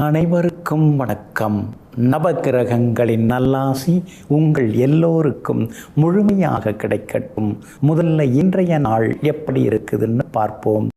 அனைவருக்கும் வணக்கம். நவகிரகங்களின் நல்லாசி உங்கள் எல்லோருக்கும் முழுமையாக கிடைக்கட்டும். முதல்ல இன்றைய நாள் எப்படி இருக்குதுன்னு பார்ப்போம்.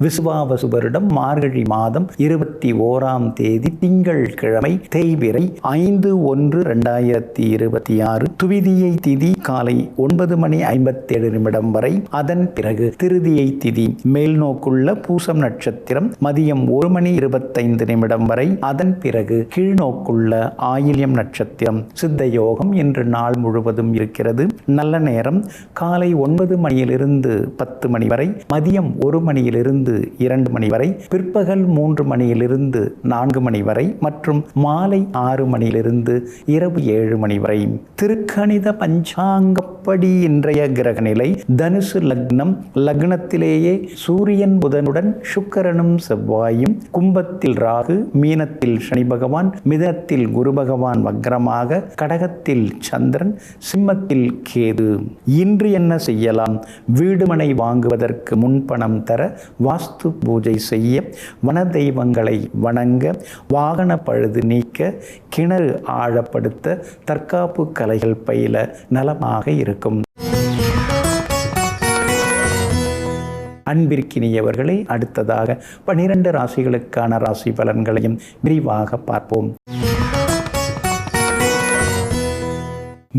விசுவாவசு வருடம் மார்கழி மாதம் 21ஆம் தேதி திங்கள் கிழமை தேய்பிறை 5/1/2026. துவிதியை திதி காலை 9:57 வரை. அதன் பிறகு திருதியை திதி மேல் நோக்குள்ள பூசம் நட்சத்திரம் மதியம் 1:25 வரை. அதன் பிறகு கீழ்நோக்குள்ள ஆயில்யம் நட்சத்திரம். சித்த யோகம் இன்று நாள் முழுவதும் இருக்கிறது. நல்ல நேரம் காலை 9 மணியிலிருந்து 10 மணி வரை, மதியம் 1 மணியிலிருந்து 2 மணி வரை, பிற்பகல் 3 மணியிலிருந்து 4 மணி வரை மற்றும் மாலை 6 மணியிலிருந்து இரவு 7 மணி வரை. திருக்கணித பஞ்சாங்கப்படி இன்றைய கிரக நிலை தனுசு லக்னம். லக்னத்திலேயே சூரியன் புதனுடன் சுக்கிரனும் செவ்வாயும், கும்பத்தில் ராகு, மீனத்தில் சனி பகவான், மிதனத்தில் குரு பகவான் வக்ரமாக, கடகத்தில் சந்திரன், சிம்மத்தில் கேது. இன்று என்ன செய்யலாம்? வீடுமனை வாங்குவதற்கு முன்பணம் தர, வாஸ்து பூஜை செய்ய, வன தெய்வங்களை வணங்க, வாகன பழுது நீக்க, கிணறு ஆழப்படுத்த, தற்காப்பு கலைகள் பயில நலமாக இருக்கும். அன்பிற்கினியவர்களே, அடுத்ததாக 12 ராசிகளுக்கான ராசி பலன்களையும் விரிவாக பார்ப்போம்.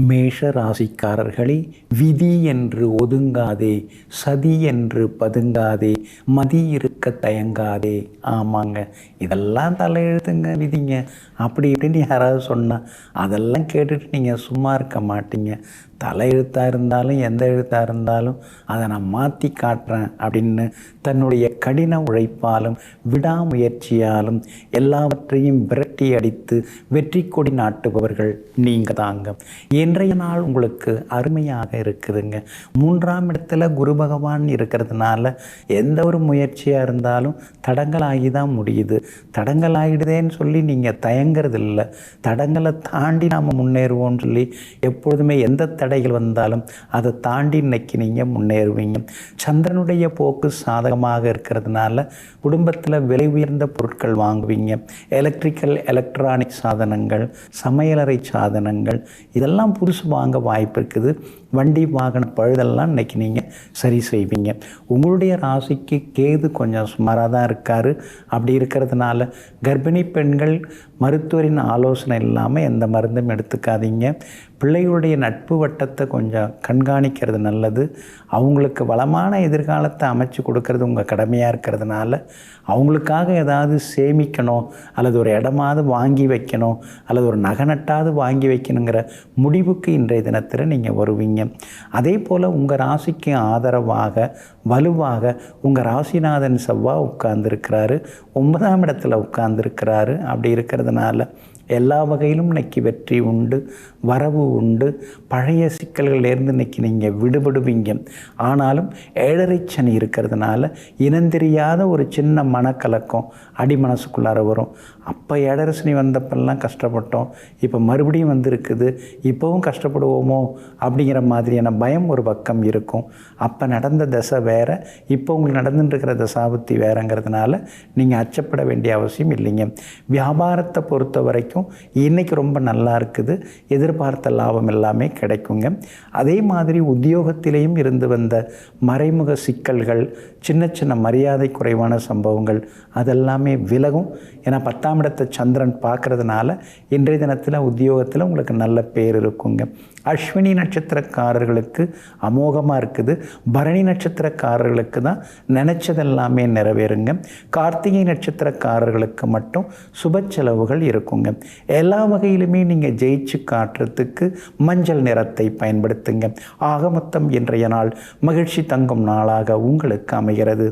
மேஷ ராசிக்காரர்களே, விதி என்று ஒதுங்காதே, சதி என்று பதுங்காதே, மதி இருக்க தயங்காதே. ஆமாங்க, இதெல்லாம் தலையெழுத்துங்க, விதிங்க அப்படி இப்படின்னு யாராவது சொன்னால் அதெல்லாம் கேட்டுட்டு நீங்கள் சும்மா இருக்க மாட்டீங்க. தலையெழுத்தாக இருந்தாலும் எந்த எழுத்தாக இருந்தாலும் அதை நான் மாற்றி காட்டுறேன் அப்படின்னு தன்னுடைய கடின உழைப்பாலும் விடாமுயற்சியாலும் எல்லாவற்றையும் விரட்டி அடித்து வெற்றி கொடி நாட்டுபவர்கள் நீங்கள் தாங்க. இன்றைய நாள் உங்களுக்கு அருமையாக இருக்குதுங்க. 3ஆம் இடத்துல குரு பகவான் இருக்கிறதுனால எந்த ஒரு முயற்சியாக இருந்தாலும் தடங்களாகி தான் முடியுது. தடங்கள் ஆகிடுதேன்னு சொல்லி நீங்கள் தயங்கிறது இல்லை. தடங்களை தாண்டி நாம் முன்னேறுவோம்னு சொல்லி எப்பொழுதுமே எந்த தடைகள் வந்தாலும் அதை தாண்டி இன்னைக்கு நீங்கள் முன்னேறுவீங்க. சந்திரனுடைய போக்கு சாதகமாக இருக்கிறதுனால குடும்பத்தில் விலை உயர்ந்த பொருட்கள் வாங்குவீங்க. எலக்ட்ரானிக் சாதனங்கள், சமையலறை சாதனங்கள் இதெல்லாம் புதுசு வாங்க வாய்ப்பு இருக்குது. வண்டி வாகன பழுதெல்லாம் இன்னைக்கு நீங்கள் சரி செய்வீங்க. உங்களுடைய ராசிக்கு கேது கொஞ்சம் சுமாராக தான் இருக்கார். அப்படி இருக்கிறதுனால கர்ப்பிணி பெண்கள் மருத்துவரின் ஆலோசனை இல்லாமல் எந்த மருந்தும் எடுத்துக்காதீங்க. பிள்ளைகளுடைய நட்பு வட்டத்தை கொஞ்சம் கண்காணிக்கிறது நல்லது. அவங்களுக்கு வளமான எதிர்காலத்தை அமைச்சு கொடுக்கறது உங்கள் கடமையாக இருக்கிறதுனால அவங்களுக்காக ஏதாவது சேமிக்கணும், அல்லது ஒரு இடமாவது வாங்கி வைக்கணும், அல்லது ஒரு நகை நட்டாவது வாங்கி வைக்கணுங்கிற முடிவுக்கு இன்றைய தினத்தில் நீங்கள் வருவீங்க. அதே போல் உங்கள் ராசிக்கு ஆதரவாக வலுவாக உங்கள் ராசிநாதன் செவ்வாய் உட்கார்ந்துருக்கிறாரு. 9ஆம் இடத்துல உட்கார்ந்துருக்கிறாரு. அப்படி இருக்கிறதுனால எல்லா வகையிலும் இன்னைக்கு வெற்றி உண்டு, வரவு உண்டு. பழைய சிக்கல்களிலேருந்து இன்னைக்கு நீங்கள் விடுபடுவீங்க. ஆனாலும் 7.5 சனி இருக்கிறதுனால இனந்தெரியாத ஒரு சின்ன மனக்கலக்கம் அடி மனசுக்குள்ளார வரும். அப்போ 7.5 சனி வந்தப்பெல்லாம் கஷ்டப்பட்டோம், இப்போ மறுபடியும் வந்திருக்குது, இப்போவும் கஷ்டப்படுவோமோ அப்படிங்கிற மாதிரியான பயம் ஒரு பக்கம் இருக்கும். அப்போ நடந்த தசை வேறு, இப்போ உங்களுக்கு நடந்துட்டுருக்கிற தசாபுத்தி வேறுங்கிறதுனால நீங்கள் அச்சப்பட வேண்டிய அவசியம் இல்லைங்க. வியாபாரத்தை பொறுத்த வரைக்கும் இன்னைக்கு ரொம்ப நல்லா இருக்குது. எதிர்பார்த்த லாபம் எல்லாமே கிடைக்குங்க. அதே மாதிரி உத்தியோகத்திலேயும் இருந்து வந்த மறைமுக சிக்கல்கள், சின்ன சின்ன மரியாதை குறைவான சம்பவங்கள் அதெல்லாமே விலகும். ஏன்னா 10ஆம் இடத்தை சந்திரன் பார்க்கறதுனால இன்றைய தினத்தில் உத்தியோகத்தில் உங்களுக்கு நல்ல பேர் இருக்குங்க. அஸ்வினி நட்சத்திரக்காரர்களுக்கு அமோகமாக இருக்குது. பரணி நட்சத்திரக்காரர்களுக்கு தான் நினச்சதெல்லாமே நிறைவேறுங்க. கார்த்திகை நட்சத்திரக்காரர்களுக்கு மட்டும் சுப செலவுகள் இருக்குங்க. எல்லா வகையிலுமே நீங்கள் ஜெயிச்சு காட்டுறதுக்கு மஞ்சள் நிறத்தை பயன்படுத்துங்க. ஆக மொத்தம் இன்றைய நாள் மகிழ்ச்சி தங்கும் நாளாக உங்களுக்கு அமைகிறது.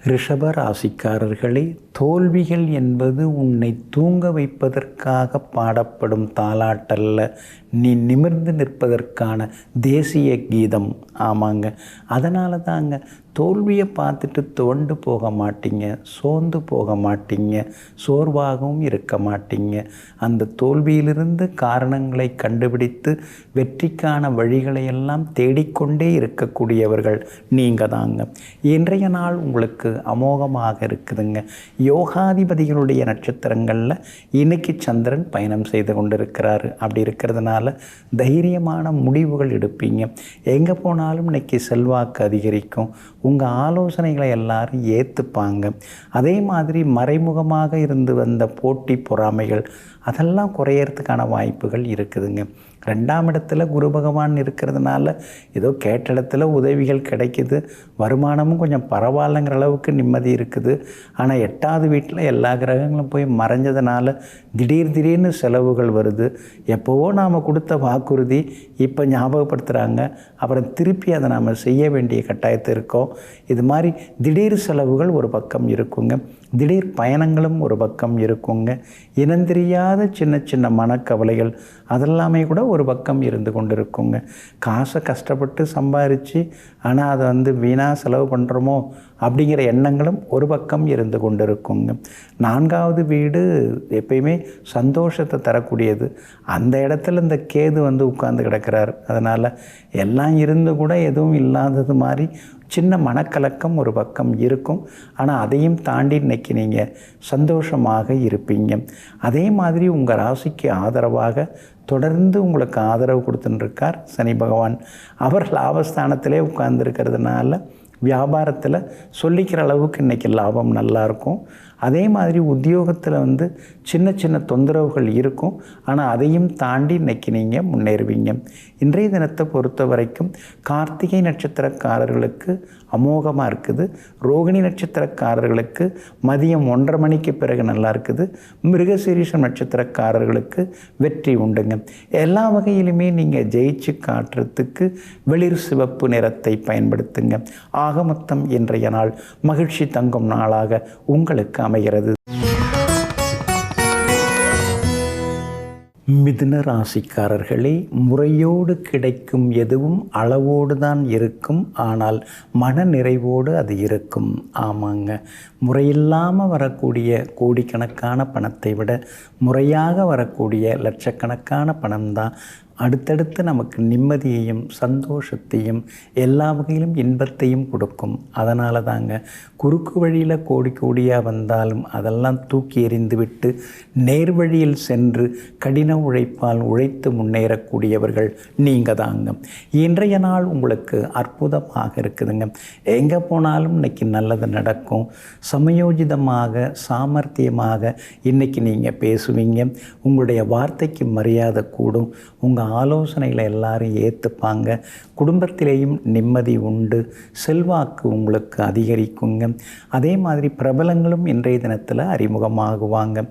ரிஷப ராசிக்காரர்களே, தோல்விகள் என்பது உன்னை தூங்க வைப்பதற்காக பாடப்படும் தாலாட்டல்ல, நீ நிமிர்ந்து நிற்பதற்கான தேசிய கீதம். ஆமாங்க, அதனால தாங்க தோல்வியை பார்த்துட்டு துவண்டு போக மாட்டீங்க, சோர்ந்து போக மாட்டீங்க, சோர்வாகவும் இருக்க மாட்டீங்க. அந்த தோல்வியிலிருந்து காரணங்களை கண்டுபிடித்து வெற்றிக்கான வழிகளை எல்லாம் தேடிக்கொண்டே இருக்கக்கூடியவர்கள் நீங்கள் தாங்க. இன்றைய நாள் உங்களுக்கு அமோகமாக இருக்குதுங்க. யோகாதிபதிகளுடைய நட்சத்திரங்களில் இன்னைக்கு சந்திரன் பயணம் செய்து கொண்டிருக்கிறாரு. அப்படி இருக்கிறதுனால தைரியமான முடிவுகள் எடுப்பீங்க. எங்கே போனாலும் இன்னைக்கு செல்வாக்கு அதிகரிக்கும். உங்கள் ஆலோசனைகளை எல்லாரும் ஏற்றுப்பாங்க. அதே மாதிரி மறைமுகமாக இருந்து வந்த போட்டி பொறாமைகள் அதெல்லாம் குறையறதுக்கான வாய்ப்புகள் இருக்குதுங்க. 2ஆம் இடத்துல குரு பகவான் இருக்கிறதுனால ஏதோ கேட்ட இடத்துல உதவிகள் கிடைக்குது, வருமானமும் கொஞ்சம் பரவாயில்லைங்கிற அளவுக்கு நிம்மதி இருக்குது. ஆனால் 8வது வீட்டில் எல்லா கிரகங்களும் போய் மறைஞ்சதுனால திடீர்னு செலவுகள் வருது. எப்போவோ நாம் கொடுத்த வாக்குறுதி இப்போ ஞாபகப்படுத்துகிறாங்க, அப்புறம் திருப்பி அதை நாம் செய்ய வேண்டிய கட்டாயத்தில் இருக்கோம். இது மாதிரி திடீர் செலவுகள் ஒரு பக்கம் இருக்குங்க, திடீர் பயணங்களும் ஒரு பக்கம் இருக்குங்க. இனந்தெரியாத சின்ன மனக்கவலைகள் அதெல்லாமே கூட ஒரு பக்கம் இருந்து கொண்டு இருக்குங்க. காசை கஷ்டப்பட்டு சம்பாரித்து ஆனால் அதை வீணாக செலவு பண்ணுறோமோ அப்படிங்கிற எண்ணங்களும் ஒரு பக்கம் இருந்து கொண்டு இருக்குங்க. 4வது வீடு எப்பயுமே சந்தோஷத்தை தரக்கூடியது. அந்த இடத்துல இந்த கேது உட்கார்ந்து கிடக்கிறார். அதனால் எல்லாம் இருந்து கூட எதுவும் இல்லாதது மாதிரி சின்ன மனக்கலக்கம் ஒரு பக்கம் இருக்கும். ஆனால் அதையும் தாண்டி இன்றைக்கி நீங்கள் சந்தோஷமாக இருப்பீங்க. அதே மாதிரி உங்கள் ராசிக்கு ஆதரவாக தொடர்ந்து உங்களுக்கு ஆதரவு கொடுத்துட்டுருக்கார் சனி பகவான். அவர் லாபஸ்தானத்திலே உட்கார்ந்துருக்கிறதுனால வியாபாரத்தில் சொல்லிக்கிற அளவுக்கு இன்றைக்கி லாபம் நல்லாயிருக்கும். அதே மாதிரி உத்தியோகத்தில் சின்ன தொந்தரவுகள் இருக்கும். ஆனால் அதையும் தாண்டி இன்றைக்கி நீங்கள் முன்னேறுவீங்க. இன்றைய தினத்தை பொறுத்த வரைக்கும் கார்த்திகை நட்சத்திரக்காரர்களுக்கு அமோகமாக இருக்குது. ரோகிணி நட்சத்திரக்காரர்களுக்கு மதியம் 1:30 மணிக்கு பிறகு நல்லா இருக்குது. மிருகசீரிஷம் நட்சத்திரக்காரர்களுக்கு வெற்றி உண்டுங்க. எல்லா வகையிலுமே நீங்கள் ஜெயிச்சு காட்டுறதுக்கு வெளிர் சிவப்பு நிறத்தை பயன்படுத்துங்க. ஆக மொத்தம் இன்றைய நாள் மகிழ்ச்சி தங்கும் நாளாக உங்களுக்கு அமைகிறது. மிதுன ராசிக்காரர்களே, முறையோடு கிடைக்கும் எதுவும் அளவோடு தான் இருக்கும். ஆனால் மன நிறைவோடு அது இருக்கும். ஆமாங்க, முறையில்லாமல் வரக்கூடிய கோடிக்கணக்கான பணத்தை விட முறையாக வரக்கூடிய லட்சக்கணக்கான பணம்தான் அடுத்தடுத்து நமக்கு நிம்மதியையும் சந்தோஷத்தையும் எல்லா வகையிலும் இன்பத்தையும் கொடுக்கும். அதனால தாங்க குறுக்கு வழியில் கோடியாக வந்தாலும் அதெல்லாம் தூக்கி எறிந்து விட்டு நேர் வழியில் சென்று கடின உழைப்பால் உழைத்து முன்னேறக்கூடியவர்கள் நீங்கள் தாங்க. இன்றைய நாள் உங்களுக்கு அற்புதமாக இருக்குதுங்க. எங்கே போனாலும் இன்றைக்கி நல்லது நடக்கும். சமயோஜிதமாக சாமர்த்தியமாக இன்றைக்கி நீங்கள் பேசுவீங்க. உங்களுடைய வார்த்தைக்கு மரியாதை கூடும். உங்கள் ஆலோசனைகளை எல்லாரும் ஏற்றுப்பாங்க. குடும்பத்திலேயும் நிம்மதி உண்டு. செல்வாக்கு உங்களுக்கு அதிகரிக்குங்க. அதே மாதிரி பிரபலங்களும் இன்றைய தினத்தில் அறிமுகமாகுவாங்க.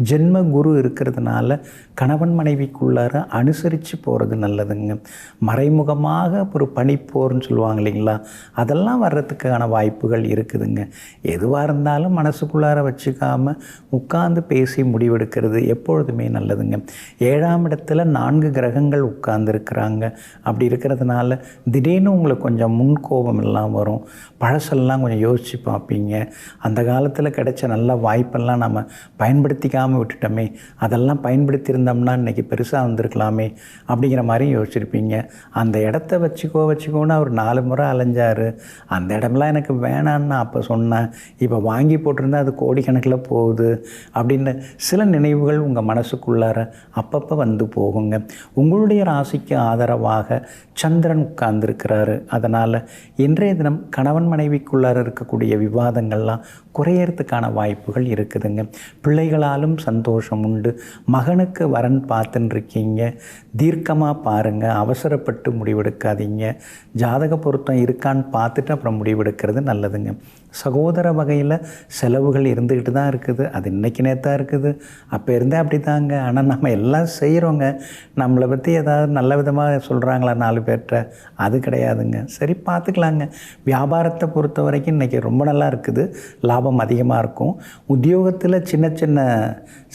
ஜென்ம குரு இருக்கிறதுனால கணவன் மனைவிக்குள்ளார அனுசரித்து போகிறது நல்லதுங்க. மறைமுகமாக ஒரு பனிப்போர்னு சொல்லுவாங்க இல்லைங்களா, அதெல்லாம் வர்றதுக்கான வாய்ப்புகள் இருக்குதுங்க. எதுவாக இருந்தாலும் மனசுக்குள்ளார வச்சுக்காமல் உட்கார்ந்து பேசி முடிவெடுக்கிறது எப்பொழுதுமே நல்லதுங்க. 7ஆம் இடத்துல 4 கிரகங்கள் உட்கார்ந்துருக்கிறாங்க. அப்படி இருக்கிறதுனால திடீர்னு உங்களுக்கு கொஞ்சம் முன்கோபம் எல்லாம் வரும். பழசெல்லாம் கொஞ்சம் யோசித்து பார்ப்பீங்க. அந்த காலத்தில் கிடைச்ச நல்ல வாய்ப்பெல்லாம் நம்ம பயன்படுத்திக்காமல் விட்டுட்டோமே, அதெல்லாம் பயன்படுத்தியிருந்தோம்னா இன்றைக்கி பெருசாக வந்திருக்கலாமே அப்படிங்கிற மாதிரி யோசிச்சிருப்பீங்க. அந்த இடத்த வச்சுக்கோன்னு அவர் 4 முறை அலைஞ்சார். அந்த இடம்லாம் எனக்கு வேணான்னு நான் அப்போ சொன்னேன், இப்போ வாங்கி போட்டிருந்தா அது கோடிக்கணக்கில் போகுது அப்படின்னு சில நினைவுகள் உங்கள் மனசுக்குள்ளார அப்பப்போ வந்து போகுங்க. உங்களுடைய ராசிக்கு ஆதரவாக சந்திரன் உட்கார்ந்துருக்கிறாரு. அதனால் இன்றைய தினம் கணவன் மனைவிக்குள்ளார இருக்கக்கூடிய விவாதங்கள்லாம் குறையறதுக்கான வாய்ப்புகள் இருக்குதுங்க. பிள்ளைகளாலும் சந்தோஷம் உண்டு. மகனுக்கு வரன் பார்த்துன்னு இருக்கீங்க, தீர்க்கமாக பாருங்கள், அவசரப்பட்டு முடிவெடுக்காதீங்க. ஜாதக பொருத்தம் இருக்கான்னு பார்த்துட்டு அப்புறம் முடிவெடுக்கிறது நல்லதுங்க. சகோதர வகையில் செலவுகள் இருந்துக்கிட்டு தான் இருக்குது. அது இன்றைக்கி நேத்தாக இருக்குது, அப்போ இருந்தே அப்படி தாங்க. ஆனால் நம்ம எல்லாம் செய்கிறோங்க. நம்மளை பற்றி ஏதாவது நல்ல விதமாக சொல்கிறாங்களா 4 பேர்கிட்ட? அது கிடையாதுங்க. சரி, பார்த்துக்கலாங்க. வியாபாரத்தை பொறுத்த வரைக்கும் இன்றைக்கி ரொம்ப நல்லா இருக்குது, லாபம் அதிகமாக இருக்கும். உத்தியோகத்தில் சின்ன சின்ன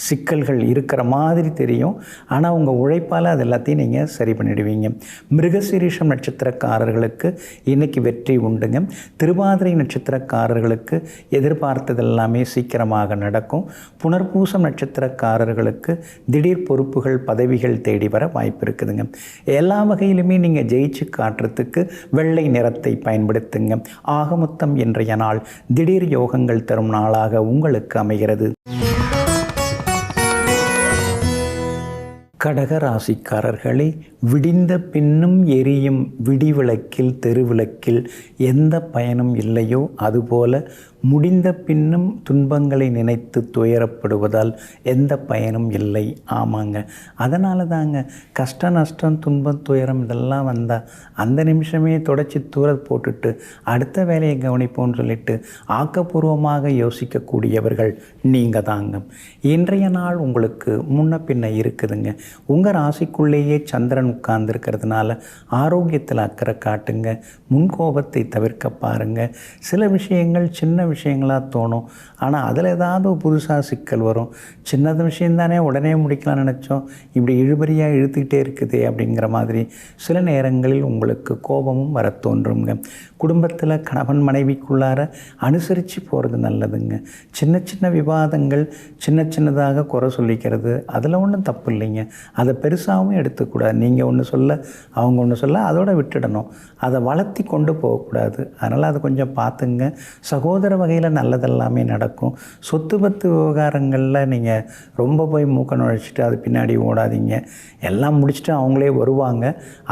சிக்கல்கள் இருக்கிற மாதிரி தெரியும், ஆனால் உங்கள் உழைப்பால் அது எல்லாத்தையும் நீங்கள் சரி பண்ணிடுவீங்க. மிருகசீரிஷம் நட்சத்திரக்காரர்களுக்கு இன்றைக்கி வெற்றி உண்டுங்க. திருவாதிரை நட்சத்திரக்காரர்களுக்கு எதிர்பார்த்தது எல்லாமே சீக்கிரமாக நடக்கும். புனர்பூசம் நட்சத்திரக்காரர்களுக்கு திடீர் பொறுப்புகள், பதவிகள் தேடி வர வாய்ப்பு இருக்குதுங்க. எல்லா வகையிலுமே நீங்கள் ஜெயிச்சு காட்டுறதுக்கு வெள்ளை நிறத்தை பயன்படுத்துங்க. ஆகமொத்தம் இன்றைய நாள் திடீர் யோகங்கள் தரும் நாளாக உங்களுக்கு அமைகிறது. கடக ராசிக்காரர்களே, விடிந்த பின்னும் எரியும் விடிவிளக்கில் தெருவிளக்கில் எந்த பயனும் இல்லையோ அதுபோல முடிந்த பின்னும் துன்பங்களை நினைத்து துயரப்படுவதால் எந்த பயனும் இல்லை. ஆமாங்க, அதனால தாங்க கஷ்டம், நஷ்டம், துன்பம், துயரம் இதெல்லாம் வந்தால் அந்த நிமிஷமே தொடச்சி தூர போட்டுட்டு அடுத்த வேலையை கவனிப்போன்னு சொல்லிட்டு ஆக்கப்பூர்வமாக யோசிக்கக்கூடியவர்கள் நீங்கள் தாங்க. இன்றைய நாள் உங்களுக்கு முன்ன பின்ன இருக்குதுங்க. உங்கள் ராசிக்குள்ளேயே சந்திரன் உட்கார்ந்துருக்கிறதுனால ஆரோக்கியத்தில் அக்கறை காட்டுங்க. முன்கோபத்தை தவிர்க்க பாருங்கள். சில விஷயங்கள் சின்ன விஷயங்களாக தோணும், ஆனால் அதில் ஏதாவது புதுசாக சிக்கல் வரும். சின்னது விஷயந்தானே உடனே முடிக்கலாம்னு நினச்சோம், இப்படி இழுபறியாக இழுத்துக்கிட்டே இருக்குது அப்படிங்கிற மாதிரி சில நேரங்களில் உங்களுக்கு கோபமும் வர தோன்றுங்க. குடும்பத்தில் கணவன் மனைவிக்குள்ளார அனுசரித்து போகிறது நல்லதுங்க. சின்ன சின்ன விவாதங்கள், சின்ன சின்னதாக குறை சொல்லிக்கிறது, அதில் ஒன்றும் தப்பு இல்லைங்க. அதை பெருசாகவும் எடுத்துக்கூடாது. நீங்கள் ஒன்று சொல்ல அவங்க ஒன்று சொல்ல அதோடு விட்டுடணும். அதை வளர்த்தி கொண்டு போகக்கூடாது. அதனால் அதை கொஞ்சம் பார்த்துங்க. சகோதர வகையில் நல்லதெல்லாமே நடக்கும். சொத்து பத்து விவகாரங்களில் நீங்கள் ரொம்ப போய் மூக்க நுழைச்சிட்டு அது பின்னாடி ஓடாதீங்க. எல்லாம் முடிச்சுட்டு அவங்களே வருவாங்க.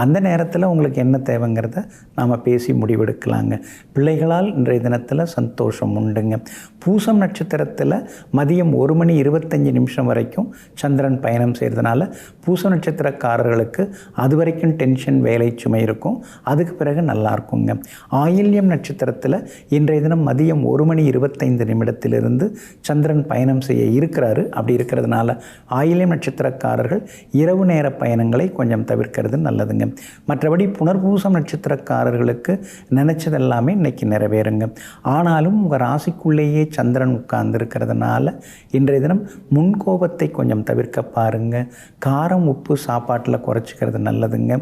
அந்த நேரத்தில் உங்களுக்கு என்ன தேவைங்கிறத நாம் பேசி முடிவெடுக்கலாங்க. பிள்ளைகளால் இன்றைய தினத்தில் சந்தோஷம் உண்டுங்க. பூசம் நட்சத்திரத்தில் மதியம் 1:25 வரைக்கும் சந்திரன் பயணம் செய்கிறதுனால பூச நட்சத்திரக்காரர்களுக்கு அது வரைக்கும் டென்ஷன், வேலை சுமை இருக்கும். அதுக்கு பிறகு நல்லா இருக்குங்க. ஆயில்யம் நட்சத்திரத்தில் இன்றைய தினம் மதியம் 1:25 சந்திரன் பயணம் செய்ய இருக்கிறாரு. அப்படி இருக்கிறதுனால ஆயில்யம் நட்சத்திரக்காரர்கள் இரவு நேர பயணங்களை கொஞ்சம் தவிர்க்கிறது நல்லதுங்க. மற்றபடி புனர்பூசம் நட்சத்திரக்காரர்களுக்கு நினைச்சதெல்லாமே இன்னைக்கு நிறைவேறுங்க. ஆனாலும் உங்கள் ராசிக்குள்ளேயே சந்திரன் உட்கார்ந்துருக்கிறதுனால இன்றைய தினம் முன்கோபத்தை கொஞ்சம் தவிர்க்க பாருங்க. காரம், உப்பு சாப்பாட்டில் குறைச்சிக்கிறது நல்லதுங்க.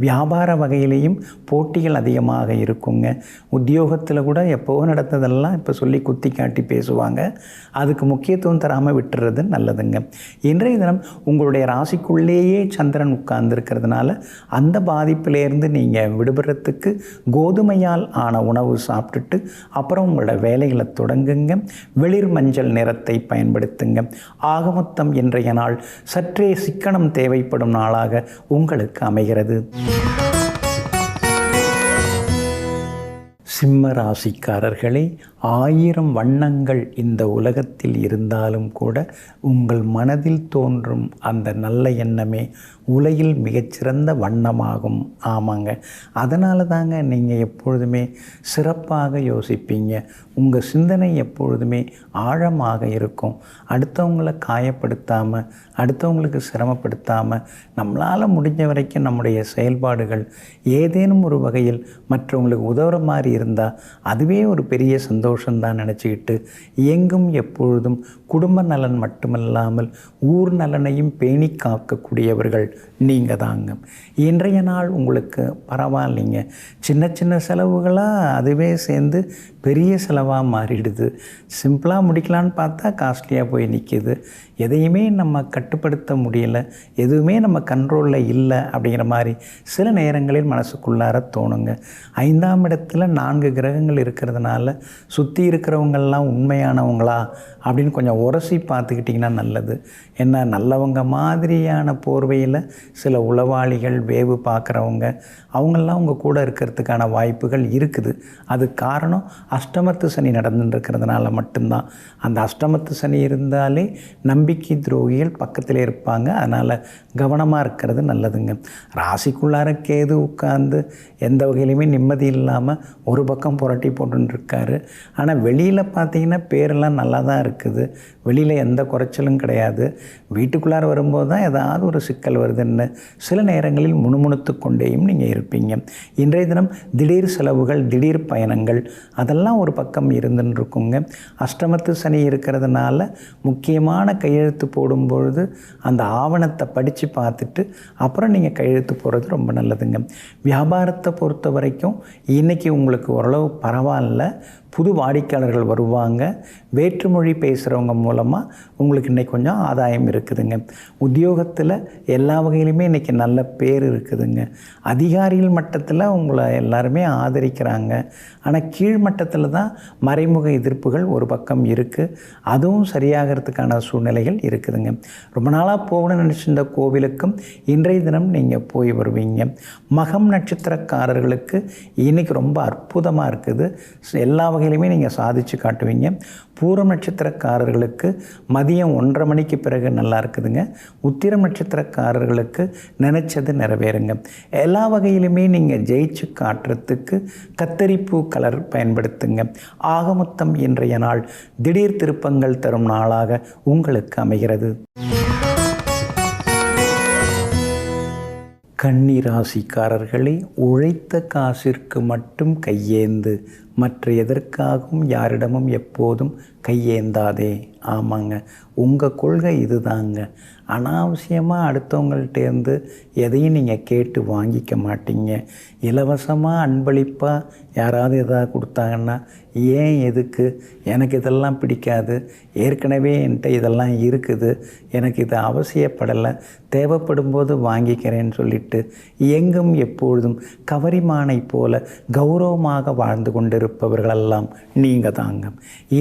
வியாபார வகையிலையும் போட்டிகள் அதிகமாக இருக்குங்க. உத்தியோகத்தில் கூட எப்போவோ நடந்ததெல்லாம் இப்போ சொல்லி குத்தி காட்டி பேசுவாங்க. அதுக்கு முக்கியத்துவம் தராமல் விட்டுறது நல்லதுங்க. இன்றைய தினம் உங்களுடைய ராசிக்குள்ளேயே சந்திரன் உட்கார்ந்துருக்கிறதுனால அந்த பாதிப்பிலேருந்து நீங்கள் விடுபடுறதுக்கு கோதுமையால் ஆன உணவு சாப்பிட்டுட்டு அப்புறம் உங்களோட வேலைகளை தொடங்குங்க. வெளிர் மஞ்சள் நிறத்தை பயன்படுத்துங்க. ஆகமொத்தம் இன்றைய நாள் சற்றே சிக்கனம் தேவைப்படும் நாளாக உங்களுக்கு அமைகிறது. சிம்ம ராசிக்காரர்களே, 1000 வண்ணங்கள் இந்த உலகத்தில் இருந்தாலும் கூட உங்கள் மனதில் தோன்றும் அந்த நல்ல எண்ணமே உலகில் மிகச்சிறந்த வண்ணமாகும். ஆமாங்க, அதனால தாங்க நீங்கள் எப்பொழுதுமே சிறப்பாக யோசிப்பீங்க. உங்கள் சிந்தனை எப்பொழுதுமே ஆழமாக இருக்கும். அடுத்தவங்களை காயப்படுத்தாமல், அடுத்தவங்களுக்கு சிரமப்படுத்தாமல், நம்மளால் முடிஞ்ச வரைக்கும் நம்முடைய செயல்பாடுகள் ஏதேனும் ஒரு வகையில் மற்றவங்களுக்கு உதவுற மாதிரி இருந்தால் அதுவே ஒரு பெரிய சந்தோஷம்தான் நினச்சிக்கிட்டு எங்கும் எப்பொழுதும் குடும்ப நலன் மட்டுமல்லாமல் ஊர் நலனையும் பேணி காக்கக்கூடியவர்கள் நீங்கள் தாங்க. இன்றைய நாள் உங்களுக்கு பரவாயில்லைங்க. சின்ன சின்ன செலவுகளாக அதுவே சேர்ந்து பெரிய செலவாக மாறிடுது. சிம்பிளாக முடிக்கலான்னு பார்த்தா காஸ்ட்லியாக போய் நிற்கிது. எதையுமே நம்ம கட்டுப்படுத்த முடியலை, எதுவுமே நம்ம கண்ட்ரோலில் இல்லை அப்படிங்கிற மாதிரி சில நேரங்களில் மனசுக்குள்ளார தோணுங்க. 5ஆம் இடத்துல 4 கிரகங்கள் இருக்கிறதுனால சுற்றி இருக்கிறவங்கெல்லாம் உண்மையானவங்களா அப்படின்னு கொஞ்சம் உரசி பார்த்துக்கிட்டிங்கன்னா நல்லது. ஏன்னா நல்லவங்க மாதிரியான போர்வையில் சில உளவாளிகள், வேவு பார்க்குறவங்க அவங்கெல்லாம் உங்கள் கூட இருக்கிறதுக்கான வாய்ப்புகள் இருக்குது. அது காரணம் அஷ்டமத்து சனி நடந்துட்டுருக்கிறதுனால மட்டும்தான். அந்த அஷ்டமத்து சனி இருந்தாலே நம்பிக்கை துரோகிகள் பக்கத்தில் இருப்பாங்க. அதனால் கவனமாக இருக்கிறது நல்லதுங்க. ராசிக்குள்ளார கேது உட்கார்ந்து எந்த வகையிலுமே நிம்மதி இல்லாமல் ஒரு பக்கம் புரட்டி போட்டுருக்காரு. ஆனால் வெளியில் பார்த்தீங்கன்னா பேரெல்லாம் நல்லா தான் இருக்குது, வெளியில் எந்த குறைச்சலும் கிடையாது. வீட்டுக்குள்ளார வரும்போது தான் ஏதாவது ஒரு சிக்கல் வருதுன்னு சில நேரங்களில் முணுமுணுத்து கொண்டேயும் நீங்கள் இருப்பீங்க. இன்றைய தினம் திடீர் செலவுகள், திடீர் பயணங்கள் அதெல்லாம் ஒரு பக்கம் இருந்துன்னு இருக்குங்க. அஷ்டமத்து சனி இருக்கிறதுனால முக்கியமான கையெழுத்து போடும்பொழுது அந்த ஆவணத்தை படித்து பார்த்துட்டு அப்புறம் நீங்கள் கையெழுத்து போடுறது ரொம்ப நல்லதுங்க. வியாபாரத்தை பொறுத்த வரைக்கும் இன்றைக்கி உங்களுக்கு ஓரளவு பரவாயில்ல. புது வாடிக்கையாளர்கள் வருவாங்க. வேற்றுமொழி பேசுகிறவங்க மூலமாக உங்களுக்கு இன்றைக்கி கொஞ்சம் ஆதாயம் இருக்குதுங்க. உத்தியோகத்தில் எல்லா வகையிலுமே இன்றைக்கி நல்ல பேர் இருக்குதுங்க. அதிகாரிகள் மட்டத்தில் உங்களை எல்லாருமே ஆதரிக்கிறாங்க. ஆனால் கீழ்மட்டத்தில் தான் மறைமுக எதிர்ப்புகள் ஒரு பக்கம் இருக்குது. அதுவும் சரியாகிறதுக்கான சூழ்நிலைகள் இருக்குதுங்க. ரொம்ப நாளாக போகணும்னு நினச்சிருந்த கோவிலுக்கும் இன்றைய தினம் நீங்கள் போய் வருவீங்க. மகம் நட்சத்திரக்காரர்களுக்கு இன்றைக்கி ரொம்ப அற்புதமாக இருக்குது. எல்லா வகையிலுமே நீங்கள் சாதித்து காட்டுவீங்க. பூரம் நட்சத்திரக்காரர்களுக்கு மதியம் 1:30 மணிக்கு பிறகு நல்லா இருக்குதுங்க. உத்திரம் நட்சத்திரக்காரர்களுக்கு நினச்சது நிறைவேறுங்க. எல்லா வகையிலுமே நீங்கள் ஜெயிச்சு காட்டுறதுக்கு கத்தரிப்பூ கலர் பயன்படுத்துங்க. ஆக மொத்தம் இன்றைய நாள் திடீர் திருப்பங்கள் தரும் நாளாக உங்களுக்கு அமைகிறது. கன்னி ராசிக்காரர்களே, உழைத்த காசிற்கு மட்டும் கையேந்து, மற்ற எதற்காகவும் யாரிடமும் எப்போதும் கையேந்தாதே. ஆமாங்க, உங்கள் கொள்கை இதுதாங்க. அனாவசியமாக அடுத்தவங்கள்ட்டேருந்து எதையும் நீங்கள் கேட்டு வாங்கிக்க மாட்டீங்க. இலவசமாக அன்பளிப்பாக யாராவது எதாவது கொடுத்தாங்கன்னா, ஏன் எதுக்கு, எனக்கு இதெல்லாம் பிடிக்காது, ஏற்கனவே என்கிட்ட இதெல்லாம் இருக்குது, எனக்கு இது அவசியப்படலை, தேவைப்படும் போது வாங்கிக்கிறேன்னு சொல்லிட்டு எங்கும் எப்பொழுதும் கவரிமானை போல கௌரவமாக வாழ்ந்து கொண்டிருப்பவர்களெல்லாம் நீங்கள் தாங்க.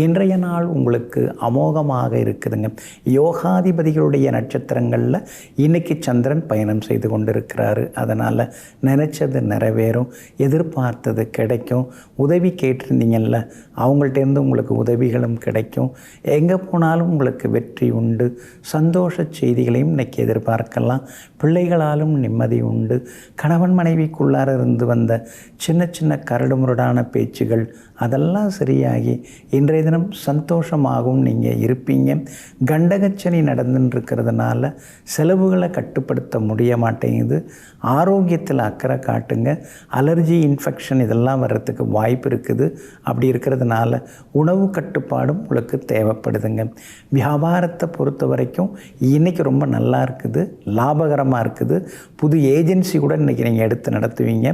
இன்றைய நாள் உங்களுக்கு அமோகமாக இருக்குதுங்க. யோகாதிபதிகளுடைய நட்சத்திரங்களில் இன்றைக்கி சந்திரன் பயணம் செய்து கொண்டிருக்கிறாரு. அதனால் நினச்சது நிறைவேறும், எதிர்பார்த்தது கிடைக்கும். உதவி கேட்டிருந்தீங்கல்ல, அவங்கள்ட்டேருந்து உங்களுக்கு உதவிகளும் கிடைக்கும். எங்கே போனாலும் உங்களுக்கு வெற்றி உண்டு. சந்தோஷ செய்திகளையும் இன்றைக்கி எதிர்பார்க்கலாம். பிள்ளைகளாலும் நிம்மதி உண்டு. கணவன் மனைவிக்குள்ளார இருந்து வந்த சின்ன சின்ன கரடுமுரடான பேச்சுகள் அதெல்லாம் சரியாகி இன்றைய தினம் சந்தோஷமாகவும் நீங்கள் இருப்பீங்க. கண்டகச்சனி நடந்துன்னு இருக்கிறதுனால செலவுகளை கட்டுப்படுத்த முடிய மாட்டேங்குது. ஆரோக்கியத்தில் அக்கறை காட்டுங்க. அலர்ஜி, இன்ஃபெக்ஷன் இதெல்லாம் வர்றதுக்கு வாய்ப்பு இருக்குது. அப்படி இருக்கிறதுனால உணவு கட்டுப்பாடும் உங்களுக்கு தேவைப்படுதுங்க. வியாபாரத்தை பொறுத்த வரைக்கும் இன்றைக்கி ரொம்ப நல்லா இருக்குது, லாபகரமாக இருக்குது. புது ஏஜென்சி கூட இன்றைக்கி நீங்கள் எடுத்து நடத்துவீங்க.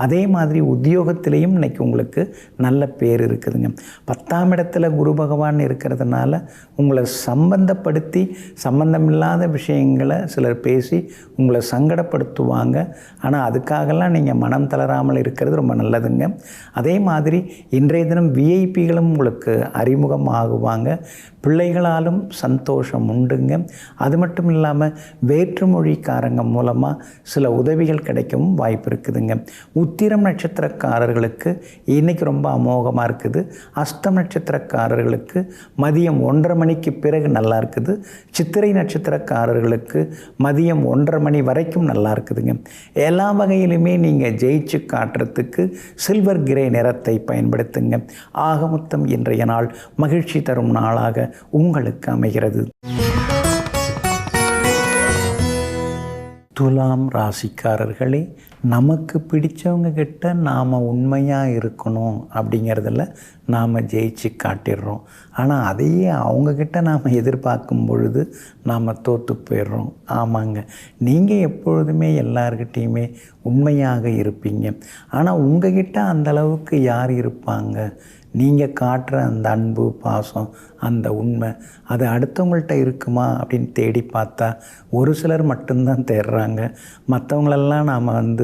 அதே மாதிரி உத்தியோகத்திலையும் இன்றைக்கி உங்களுக்கு நல்ல பேர் இருக்குதுங்க. 10ஆம் இடத்துல குரு பகவான் இருக்கிறதுனால உங்களை சம்பந்தப்படுத்தி சம்பந்தமில்லாத விஷயங்களை சிலர் பேசி உங்களை சங்கடப்படுத்துவாங்க. ஆனால் அதுக்காகலாம் நீங்கள் மனம் தளராமல் இருக்கிறது ரொம்ப நல்லதுங்க. அதே மாதிரி இன்றைய தினம் விஐபிகளும் உங்களுக்கு அறிமுகம் ஆகுவாங்க. பிள்ளைகளாலும் சந்தோஷம் உண்டுங்க. அது மட்டும் இல்லாமல் வேற்றுமொழிக்காரங்க மூலமாக சில உதவிகள் கிடைக்கவும் வாய்ப்பு இருக்குதுங்க. உத்திரம் நட்சத்திரக்காரர்களுக்கு இன்றைக்கி ரொம்ப அமோகமாக இருக்குது. அஸ்தம் நட்சத்திரக்காரர்களுக்கு மதியம் 1:30 மணிக்கு பிறகு நல்லா இருக்குது. சித்திரை நட்சத்திரக்காரர்களுக்கு மதியம் 1:30 மணி வரைக்கும் நல்லா இருக்குதுங்க. எல்லா வகையிலுமே நீங்கள் ஜெயிச்சு காட்டுறதுக்கு சில்வர் கிரே நிறத்தை பயன்படுத்துங்க. ஆக மொத்தம் இன்றைய நாள் மகிழ்ச்சி தரும் நாளாக உங்களுக்கு அமைகிறது. துலாம் ராசிக்காரர்களே, நமக்கு பிடிச்சவங்க கிட்ட நாம் உண்மையாக இருக்கணும் அப்படிங்கிறதுல நாம் ஜெயிச்சு காட்டிடுறோம். ஆனால் அதையே அவங்கக்கிட்ட நாம் எதிர்பார்க்கும் பொழுது நாம் தோற்று போயிடுறோம். ஆமாங்க, நீங்கள் எப்பொழுதுமே எல்லார்கிட்டையுமே உண்மையாக இருப்பீங்க. ஆனால் உங்ககிட்ட அந்தளவுக்கு யார் இருப்பாங்க? நீங்கள் காட்டுற அந்த அன்பு, பாசம், அந்த உண்மை அது அடுத்தவங்கள்ட்ட இருக்குமா அப்படின்னு தேடி பார்த்தா ஒரு சிலர் மட்டும்தான் தேடுறாங்க. மற்றவங்களெல்லாம் நாம்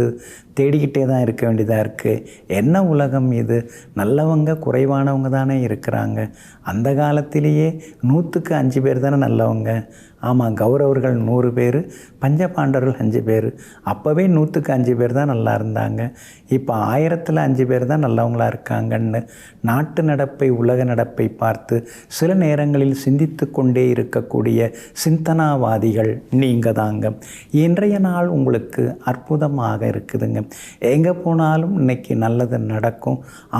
தேடிக்கிட்டே தான் இருக்க வேண்டியதாக இருக்குது. என்ன உலகம் இது? நல்லவங்க குறைவானவங்க தானே இருக்கிறாங்க. அந்த காலத்திலேயே 100க்கு 5 பேர் தானே நல்லவங்க. ஆமாம், கௌரவர்கள் 100 பேர், பஞ்சபாண்டவர்கள் 5 பேர். அப்போவே 100க்கு 5 பேர் தான் நல்லா இருந்தாங்க. இப்போ 1000ல் 5 பேர் தான் நல்லவங்களாக இருக்காங்கன்னு நாட்டு நடப்பை, உலக நடப்பை பார்த்து சில சில நேரங்களில் சிந்தித்து கொண்டே இருக்கக்கூடிய சிந்தனாவாதிகள் நீங்கள் தாங்க. இன்றைய நாள் உங்களுக்கு அற்புதமாக இருக்குதுங்க. எங்கே போனாலும் இன்னைக்கு நல்லது நடக்கும்.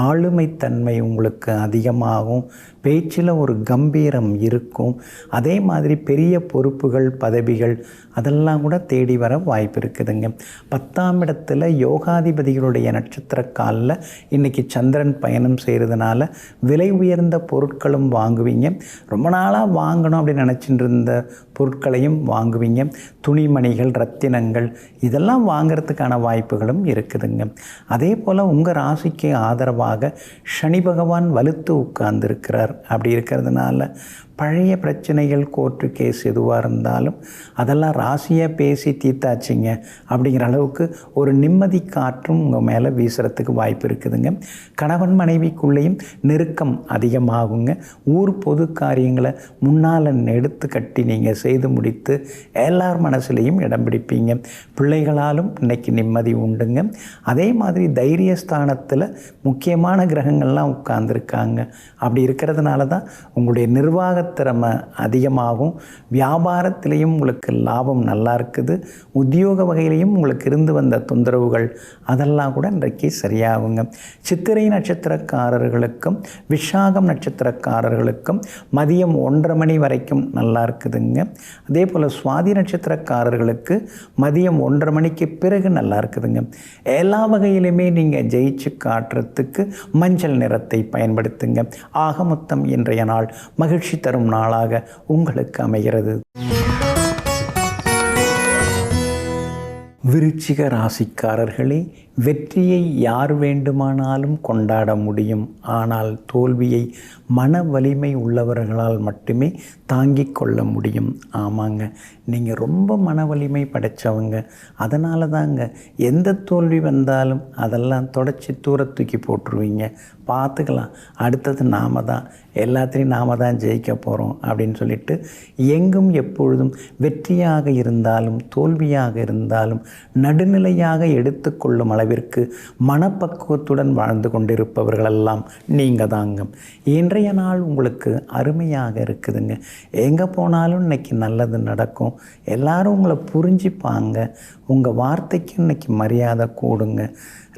ஆளுமைத்தன்மை உங்களுக்கு அதிகமாகும். பேச்சில் ஒரு கம்பீரம் இருக்கும். அதே மாதிரி பெரிய பொறுப்புகள், பதவிகள் அதெல்லாம் கூட தேடி வர வாய்ப்பு இருக்குதுங்க. 10ஆம் இடத்துல யோகாதிபதிகளுடைய நட்சத்திர காலில் இன்றைக்கி சந்திரன் பயணம் செய்கிறதுனால விலை உயர்ந்த பொருட்களும் வாங்குவீங்க. ரொம்ப நாளாக வாங்கணும் அப்படின்னு நினச்சிட்டு இருந்த பொருட்களையும் வாங்குவீங்க. துணிமணிகள், ரத்தினங்கள் இதெல்லாம் வாங்கிறதுக்கான வாய்ப்புகளும் இருக்குதுங்க. அதே போல் உங்கள் ராசிக்கு ஆதரவாக சனி பகவான் வலுத்து உட்கார்ந்துருக்கிறார். அப்படி இருக்கிறதுனால பழைய பிரச்சனைகள், கோர்ட்டு கேஸ் எதுவாக இருந்தாலும் அதெல்லாம் ராசியாக பேசி தீர்த்தாச்சிங்க அப்படிங்கிற அளவுக்கு ஒரு நிம்மதி காற்றும் உங்கள் மேலே வீசுறதுக்கு வாய்ப்பு இருக்குதுங்க. கணவன் மனைவிக்குள்ளேயும் நெருக்கம் அதிகமாகுங்க. ஊர் பொது காரியங்களை முன்னால் எடுத்து கட்டி நீங்கள் செய்து முடித்து எல்லார் மனசுலேயும் இடம் பிடிப்பீங்க. பிள்ளைகளாலும் இன்னைக்கு நிம்மதி உண்டுங்க. அதே மாதிரி தைரியஸ்தானத்தில் முக்கியமான கிரகங்கள்லாம் உட்கார்ந்துருக்காங்க. அப்படி இருக்கிறதுனால தான் உங்களுடைய நிர்வாக திறமை அதிகமாகும். வியாபாரத்திலையும் உங்களுக்கு லாபம் நல்லா இருக்குது. உத்தியோக வகையிலையும் உங்களுக்கு இருந்து வந்த தொந்தரவுகள் அதெல்லாம் கூட இன்றைக்கு சரியாகுங்க. சித்திரை நட்சத்திரக்காரர்களுக்கும் விஷாகம் நட்சத்திரக்காரர்களுக்கும் மதியம் 1:30 மணி வரைக்கும் நல்லா இருக்குதுங்க. அதே போல் சுவாதி நட்சத்திரக்காரர்களுக்கு மதியம் 1:30 மணிக்கு பிறகு நல்லா இருக்குதுங்க. எல்லா வகையிலுமே நீங்கள் ஜெயிச்சு காட்டுறதுக்கு மஞ்சள் நிறத்தை பயன்படுத்துங்க. ஆக மொத்தம் இன்றைய நாள் மகிழ்ச்சி தரும் நாளாக உங்களுக்கு அமைகிறது. விருச்சிக ராசிக்காரர்களே, வெற்றியை யார் வேண்டுமானாலும் கொண்டாட முடியும். ஆனால் தோல்வியை மன வலிமை உள்ளவர்களால் மட்டுமே தாங்கிக் கொள்ள முடியும். ஆமாங்க, நீங்கள் ரொம்ப மன வலிமை படைத்தவங்க. அதனால தாங்க எந்த தோல்வி வந்தாலும் அதெல்லாம் தொடச்சி தூர தூக்கி போட்டுருவீங்க. பார்த்துக்கலாம், அடுத்தது நாம் தான், எல்லாத்தையும் நாம் தான் ஜெயிக்க போகிறோம் அப்படின்னு சொல்லிட்டு எங்கும் எப்பொழுதும் வெற்றியாக இருந்தாலும் தோல்வியாக இருந்தாலும் நடுநிலையாக எடுத்துக்கொள்ளும் அளவிற்கு மனப்பக்குவத்துடன் வாழ்ந்து கொண்டிருப்பவர்களெல்லாம் நீங்கள் தாங்க. இன்றைய நாள் உங்களுக்கு அருமையாக இருக்குதுங்க. எங்கே போனாலும் இன்னைக்கு நல்லது நடக்கும். எல்லாரும் உங்களை புரிஞ்சுப்பாங்க. உங்கள் வார்த்தைக்கு இன்னைக்கு மரியாதை கூடுங்க.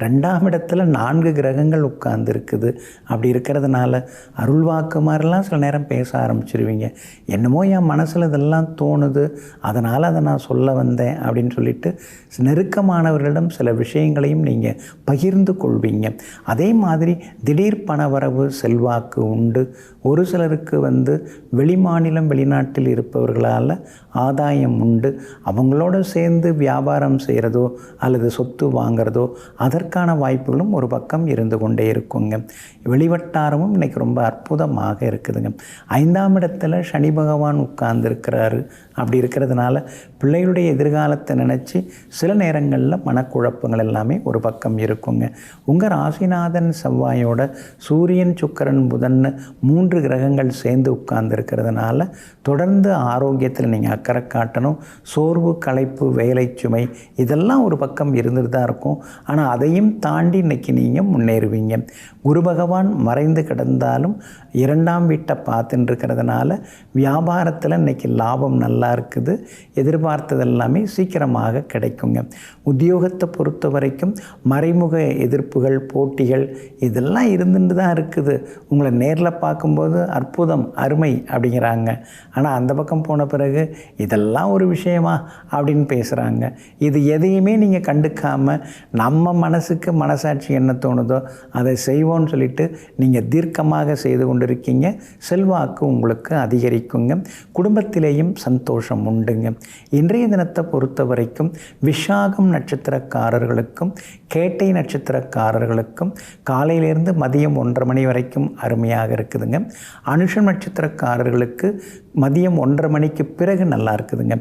2ஆம் இடத்துல 4 கிரகங்கள் உட்கார்ந்துருக்குது. அப்படி இருக்கிறதுனால அருள்வாக்கு மாதிரிலாம் சில நேரம் பேச ஆரம்பிச்சிருவீங்க. என்னமோ என் மனசில் இதெல்லாம் தோணுது, அதனால் அதை நான் சொல்ல வந்தேன் அப்படின்னு சொல்லிட்டு நெருக்கமானவர்களிடம் சில விஷயங்களையும் நீங்கள் பகிர்ந்து கொள்வீங்க. அதே மாதிரி திடீர் பணவரவு, செல்வாக்கு உண்டு. ஒரு சிலருக்கு வெளிமாநிலம், வெளிநாட்டில் இருப்பவர்களால் ஆதாயம் உண்டு. அவங்களோட சேர்ந்து வியாபாரம் செய்கிறதோ அல்லது சொத்து வாங்கிறதோ அதற்கான வாய்ப்புகளும் ஒரு பக்கம் இருந்து கொண்டே இருக்குங்க. வெளிவட்டாரமும் இன்றைக்கி ரொம்ப அற்புதமாக இருக்குதுங்க. 5ஆம் இடத்துல சனி பகவான் உட்கார்ந்துருக்கிறாரு. அப்படி இருக்கிறதுனால பிள்ளைகளுடைய எதிர்காலத்தை நினச்சி சில நேரங்களில் மனக்குழப்பங்கள் எல்லாமே ஒரு பக்கம் இருக்குங்க. உங்கள் ராசிநாதன் செவ்வாயோட சூரியன், சுக்கிரன், புதன் 3 கிரகங்கள் சேர்ந்து உட்கார்ந்துருக்கிறதுனால தொடர்ந்து ஆரோக்கியத்தில் நீங்கள் அக்கறை காட்டணும். சோர்வு, களைப்பு, வேலை சுமை இதெல்லாம் ஒரு பக்கம் இருந்துட்டு தான் இருக்கும். ஆனால் அதையும் தாண்டி இன்றைக்கி நீங்கள் முன்னேறுவீங்க. குரு பகவான் மறைந்து கிடந்தாலும் 2ஆம் வீட்டை பார்த்துட்டு இருக்கிறதுனால வியாபாரத்தில் இன்றைக்கி லாபம் நல்லா இருக்குது. எதிர்பார்த்தது எல்லாமே சீக்கிரமாக கிடைக்குங்க. உத்தியோகத்தை பொறுத்த வரைக்கும் மறைமுக எதிர்ப்புகள், போட்டிகள் இதெல்லாம் இருந்துட்டு தான் இருக்குது. உங்களை நேரில் பார்க்கும்போது அற்புதம், அருமை அப்படிங்கிறாங்க. ஆனால் அந்த பக்கம் போன பிறகு இதெல்லாம் ஒரு விஷயமா அப்படின்னு பேசுகிறாங்க. இது எதையுமே நீங்கள் கண்டுக்காமல் நம்ம மனசுக்கு மனசாட்சி என்ன தோணுதோ அதை செய்வோன்னு சொல்லிட்டு நீங்கள் தீர்க்கமாக செய்து கொண்டிருக்கீங்க. செல்வாக்கு உங்களுக்கு அதிகரிக்குங்க. குடும்பத்திலேயும் சந்தோஷம் உண்டுங்க. இன்றைய தினத்தை பொறுத்த வரைக்கும் விஷாகம் நட்சத்திரக்காரர்களுக்கும் கேட்டை நட்சத்திரக்காரர்களுக்கும் காலையிலேருந்து மதியம் 1:30 மணி வரைக்கும் அருமையாக இருக்குதுங்க. அனுஷம் நட்சத்திரக்காரர்களுக்கு மதியம் 1:30 மணிக்கு பிறகு நல்லா இருக்குதுங்க.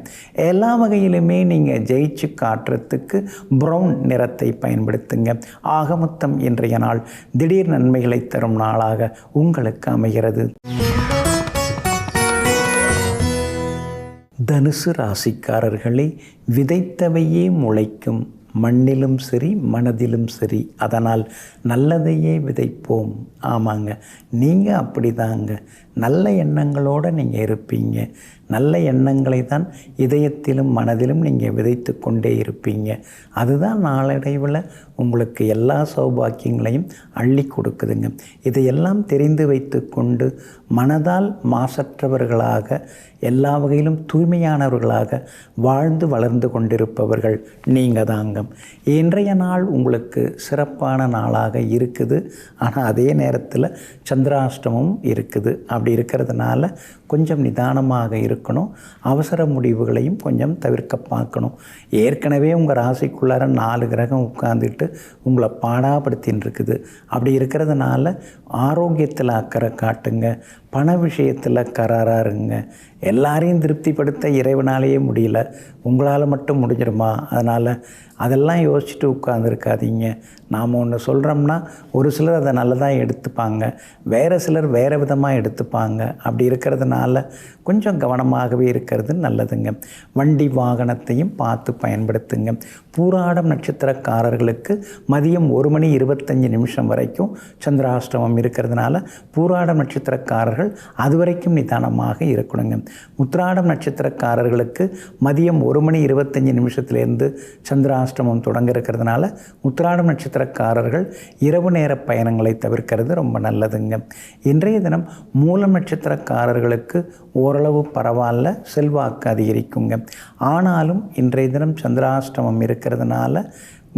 எல்லா வகையிலுமே நீங்கள் ஜெயிச்சு காட்டுறதுக்கு ப்ரௌன் நிறத்தை பயன்படுத்துங்க. ஆக மொத்தம் இன்றைய நாள் திடீர் நன்மைகளை தரும் நாளாக உங்களுக்கு அமைகிறது. தனுசு ராசிக்காரர்களே, விதைத்தவையே முளைக்கும். மண்ணிலும் சரி, மனதிலும் சரி. அதனால் நல்லதையே விதைப்போம். ஆமாங்க, நீங்கள் அப்படி தாங்க. நல்ல எண்ணங்களோடு நீங்கள் இருப்பீங்க. நல்ல எண்ணங்களை தான் இதயத்திலும் மனதிலும் நீங்கள் விதைத்து கொண்டே இருப்பீங்க. அதுதான் நாளடைவில் உங்களுக்கு எல்லா சௌபாக்கியங்களையும் அள்ளி கொடுக்குதுங்க. இதையெல்லாம் தெரிந்து வைத்து கொண்டு மனதால் மாசற்றவர்களாக எல்லா வகையிலும் தூய்மையானவர்களாக வாழ்ந்து வளர்ந்து கொண்டிருப்பவர்கள் நீங்கள் தாங்க. இன்றைய நாள் உங்களுக்கு சிறப்பான நாளாக இருக்குது. ஆனால் அதே நேரத்தில் சந்திராஷ்டமம் இருக்குது. அப்படி இருக்கிறதுனால கொஞ்சம் நிதானமாக இருக்கணும். அவசர முடிவுகளையும் கொஞ்சம் தவிர்க்க பார்க்கணும். ஏற்கனவே உங்கள் ராசிக்குள்ளார 4 கிரகம் உட்காந்துட்டு உங்களை பாடாப்படுத்தின்னு இருக்குது. அப்படி இருக்கிறதுனால ஆரோக்கியத்தில் அக்கறை காட்டுங்க. பண விஷயத்தில் கராராக இருங்க. எல்லாரையும் திருப்திப்படுத்த இறைவனாலேயே முடியல, உங்களால் மட்டும் முடிஞ்சிருமா? அதனால் அதெல்லாம் யோசிச்சுட்டு உட்காந்துருக்காதீங்க. நாம் ஒன்று சொல்கிறோம்னா ஒரு சிலர் அதை நல்லதாக எடுத்துப்பாங்க, வேறு சிலர் வேறு விதமாக எடுத்துப்பாங்க. அப்படி இருக்கிறதுனால கொஞ்சம் கவனமாகவே இருக்கிறது நல்லதுங்க. வண்டி வாகனத்தையும் பார்த்து பயன்படுத்துங்க. பூராடம் நட்சத்திரக்காரர்களுக்கு மதியம் 1:25 வரைக்கும் சந்திராஷ்டமம் இருக்கிறதுனால பூராடம் நட்சத்திரக்காரர்கள் அது வரைக்கும் நிதானமாக இருக்கணுங்க. உத்திராடம் நட்சத்திரக்காரர்களுக்கு மதியம் 1:25 சந்திராஷ்டமம் தொடங்க இருக்கிறதுனால உத்திராடம் நட்சத்திரக்காரர்கள் இரவு நேர பயணங்களை தவிர்க்கிறது ரொம்ப நல்லதுங்க. இன்றைய தினம் மூலம் நட்சத்திரக்காரர்களுக்கு ஓரளவு பரவாயில்ல, செல்வாக்கு அதிகரிக்குங்க. ஆனாலும் இன்றைய தினம் சந்திராஷ்டமம் இருக்கிறதுனால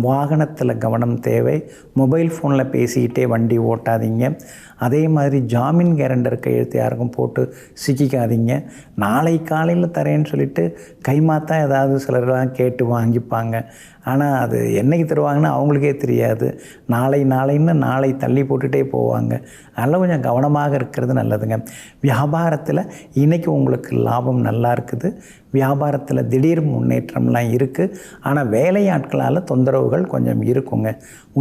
வாகனத்தில் கவனம் தேவை. மொபைல் ஃபோனில் பேசிக்கிட்டே வண்டி ஓட்டாதீங்க. அதே மாதிரி ஜாமீன் கேரண்டர் கையெழுத்து யாருக்கும் போட்டு சிக்கிக்காதீங்க. நாளை காலையில் தரேன்னு சொல்லிவிட்டு கைமாத்தா ஏதாவது சிலர்லாம் கேட்டு வாங்கிப்பாங்க. ஆனால் அது என்னைக்கு தருவாங்கன்னு அவங்களுக்கே தெரியாது. நாளைன்னு நாளை தள்ளி போட்டுகிட்டே போவாங்க. அதனால் கொஞ்சம் கவனமாக இருக்கிறது நல்லதுங்க. வியாபாரத்தில் இன்றைக்கி உங்களுக்கு லாபம் நல்லா இருக்குது. வியாபாரத்தில் திடீர் முன்னேற்றம்லாம் இருக்குது. ஆனால் வேலையாட்களால் தொந்தரவுகள் கொஞ்சம் இருக்குங்க.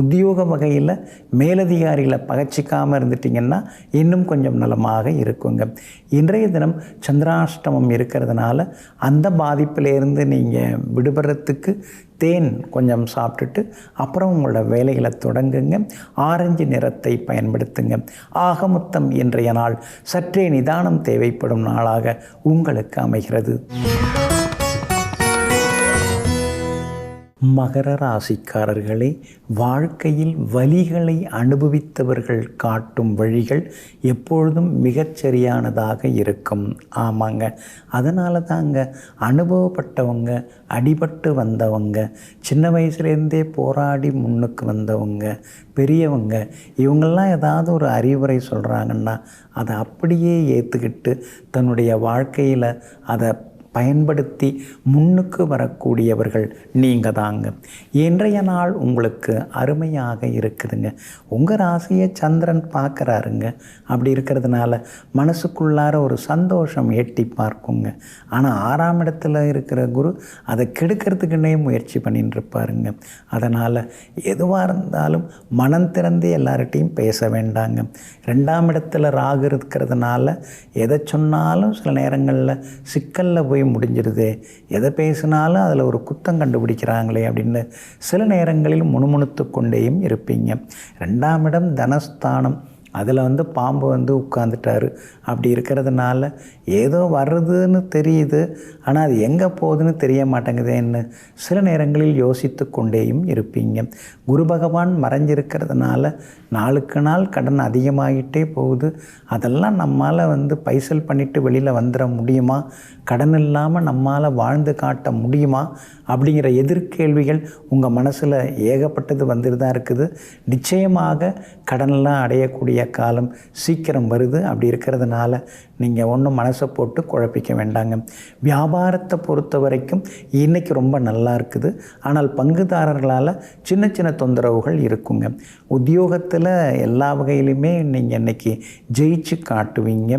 உத்தியோக வகையில் மேலதிகாரிகளை பகச்சிக்காமல் இருந்துட்டிங்கன்னா இன்னும் கொஞ்சம் நலமாக இருக்குங்க. இன்றைய தினம் சந்திராஷ்டமம் இருக்கிறதுனால அந்த பாதிப்பிலேருந்து நீங்கள் விடுபடுறதுக்கு தேன் கொஞ்சம் சாப்பிட்டுட்டு அப்புறம் உங்களோட வேலைகளை தொடங்குங்க. ஆரஞ்சு நிறத்தை பயன்படுத்துங்க. ஆக மொத்தம் இன்றைய நாள் சற்றே நிதானம் தேவைப்படும் நாளாக உங்களுக்கு அமைகிறது. மகர ராசிக்காரர்களே, வாழ்க்கையில் வலிகளை அனுபவித்தவர்கள் காட்டும் வழிகள் எப்பொழுதும் மிகச்சரியானதாக இருக்கும். ஆமாங்க, அதனால தாங்க அனுபவப்பட்டவங்க, அடிபட்டு வந்தவங்க, சின்ன வயசுலேருந்தே போராடி முன்னுக்கு வந்தவங்க, பெரியவங்க, இவங்கெல்லாம் ஏதாவது ஒரு அறிவுரை சொல்கிறாங்கன்னா அதை அப்படியே ஏற்றுக்கிட்டு தன்னுடைய வாழ்க்கையில் அதை பயன்படுத்தி முன்னுக்கு வரக்கூடியவர்கள் நீங்கள் தாங்க. இன்றைய நாள் உங்களுக்கு அருமையாக இருக்குதுங்க. உங்கள் ராசியை சந்திரன் பார்க்குறாருங்க. அப்படி இருக்கிறதுனால மனசுக்குள்ளார ஒரு சந்தோஷம் எட்டி பார்க்குங்க. ஆனால் 6ஆம் இடத்துல இருக்கிற குரு அதை கெடுக்கிறதுக்குன்னே முயற்சி பண்ணிட்டு இருப்பாருங்க. அதனால் எதுவாக இருந்தாலும் மனம் திறந்து எல்லார்கிட்டையும் பேச வேண்டாங்க. 2ஆம் இடத்துல ராகு இருக்கிறதுனால எதை சொன்னாலும் சில நேரங்களில் சிக்கலில் போய் முடிஞ்சிருது. எதை பேசினாலும் அதில் ஒரு குத்தம் கண்டுபிடிக்கிறாங்களே அப்படின்னு சில நேரங்களில் முணுமுணுத்து கொண்டேயும் இருப்பீங்க. 2ஆம் இடம் தனஸ்தானம், அதில் பாம்பு உட்காந்துட்டாரு. அப்படி இருக்கிறதுனால ஏதோ வர்றதுன்னு தெரியுது, ஆனால் அது எங்கே போகுதுன்னு தெரிய மாட்டேங்குதேன்னு சில நேரங்களில் யோசித்து கொண்டேயும் இருப்பீங்க. குரு பகவான் மறைஞ்சிருக்கிறதுனால நாளுக்கு நாள் கடன் அதிகமாகிட்டே போகுது. அதெல்லாம் நம்மால் பைசல் பண்ணிவிட்டு வெளியில் வந்துட முடியுமா? கடன் இல்லாமல் நம்மால் வாழ்ந்து காட்ட முடியுமா? அப்படிங்கிற எதிர்கேள்விகள் உங்கள் மனசில் ஏகப்பட்டது வந்துட்டு தான் இருக்குது. நிச்சயமாக கடனெல்லாம் அடையக்கூடிய காலம் சீக்கிரம் வருது. அப்படி இருக்கிறதுனால நீங்கள் ஒன்றும் மனசை போட்டு குழப்பிக்க வேண்டாங்க. வியாபாரத்தை பொறுத்த வரைக்கும் இன்றைக்கி ரொம்ப நல்லா இருக்குது. ஆனால் பங்குதாரர்களால் சின்ன சின்ன தொந்தரவுகள் இருக்குங்க. உத்தியோகத்தில் எல்லா வகையிலுமே நீங்கள் இன்றைக்கி ஜெயிச்சு காட்டுவீங்க.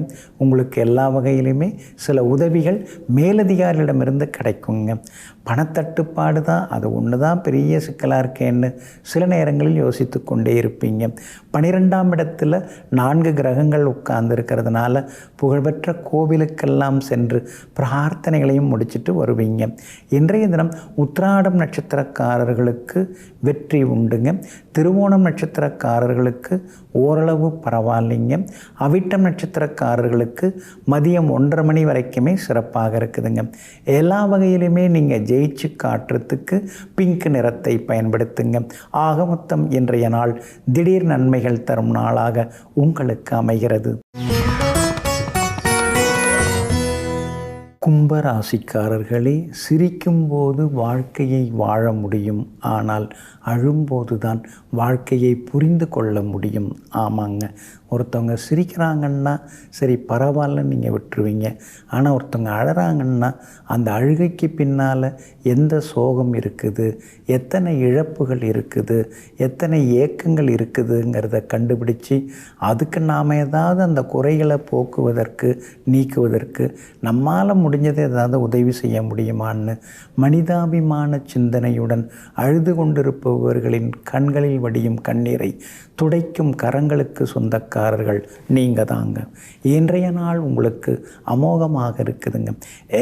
உங்களுக்கு எல்லா வகையிலுமே சில உதவிகள் மேலதிகாரிகளிடமிருந்து கிடைக்குங்க. பணத்தட்டுப்பாடு தான், அது ஒன்று தான் பெரிய சிக்கலாக இருக்கேன்னு சில நேரங்களில் யோசித்து கொண்டே இருப்பீங்க. 12ஆம் இடத்துல இடத்துல 4 கிரகங்கள் உட்கார்ந்து இருக்கிறதுனால புகழ்பெற்ற கோவிலுக்கெல்லாம் சென்று பிரார்த்தனைகளையும் முடிச்சுட்டு வருவீங்க. இன்றைய தினம் உத்திராடம் நட்சத்திரக்காரர்களுக்கு வெற்றி உண்டுங்க. திருவோணம் நட்சத்திரக்காரர்களுக்கு ஓரளவு பரவாயில்லைங்க. அவிட்டம் நட்சத்திரக்காரர்களுக்கு மதியம் 1:30 மணி வரைக்குமே சிறப்பாக இருக்குதுங்க. எல்லா வகையிலுமே நீங்கள் ஜெயிச்சு காட்டுறதுக்கு பிங்க் நிறத்தை பயன்படுத்துங்க. ஆக மொத்தம் இன்றைய நாள் திடீர் நன்மைகள் தரும் நாளாக உங்களுக்கு அமைகிறது. கும்பராசிக்காரர்களே, சிரிக்கும்போது வாழ்க்கையை வாழ முடியும், ஆனால் அழும்போது தான் வாழ்க்கையை புரிந்து கொள்ள முடியும். ஆமாங்க, ஒருத்தவங்க சிரிக்கிறாங்கன்னா சரி பரவாயில்லன்னு நீங்கள் விட்டுருவீங்க. ஆனால் ஒருத்தவங்க அழறாங்கன்னா அந்த அழுகைக்கு பின்னால் எந்த சோகம் இருக்குது, எத்தனை இழப்புகள் இருக்குது, எத்தனை ஏக்கங்கள் இருக்குதுங்கிறத கண்டுபிடிச்சி அதுக்கு நாம் ஏதாவது அந்த குறைகளை போக்குவதற்கு நீக்குவதற்கு நம்மால் முடிஞ்சதை ஏதாவது உதவி செய்ய முடியுமான்னு மனிதாபிமான சிந்தனையுடன் அழுது கொண்டிருப்பவர்களின் கண்களில் வடியும் கண்ணீரை துடைக்கும் கரங்களுக்கு சொந்தக்காரர்கள் நீங்கள் தாங்க. இன்றைய நாள் உங்களுக்கு அமோகமாக இருக்குதுங்க.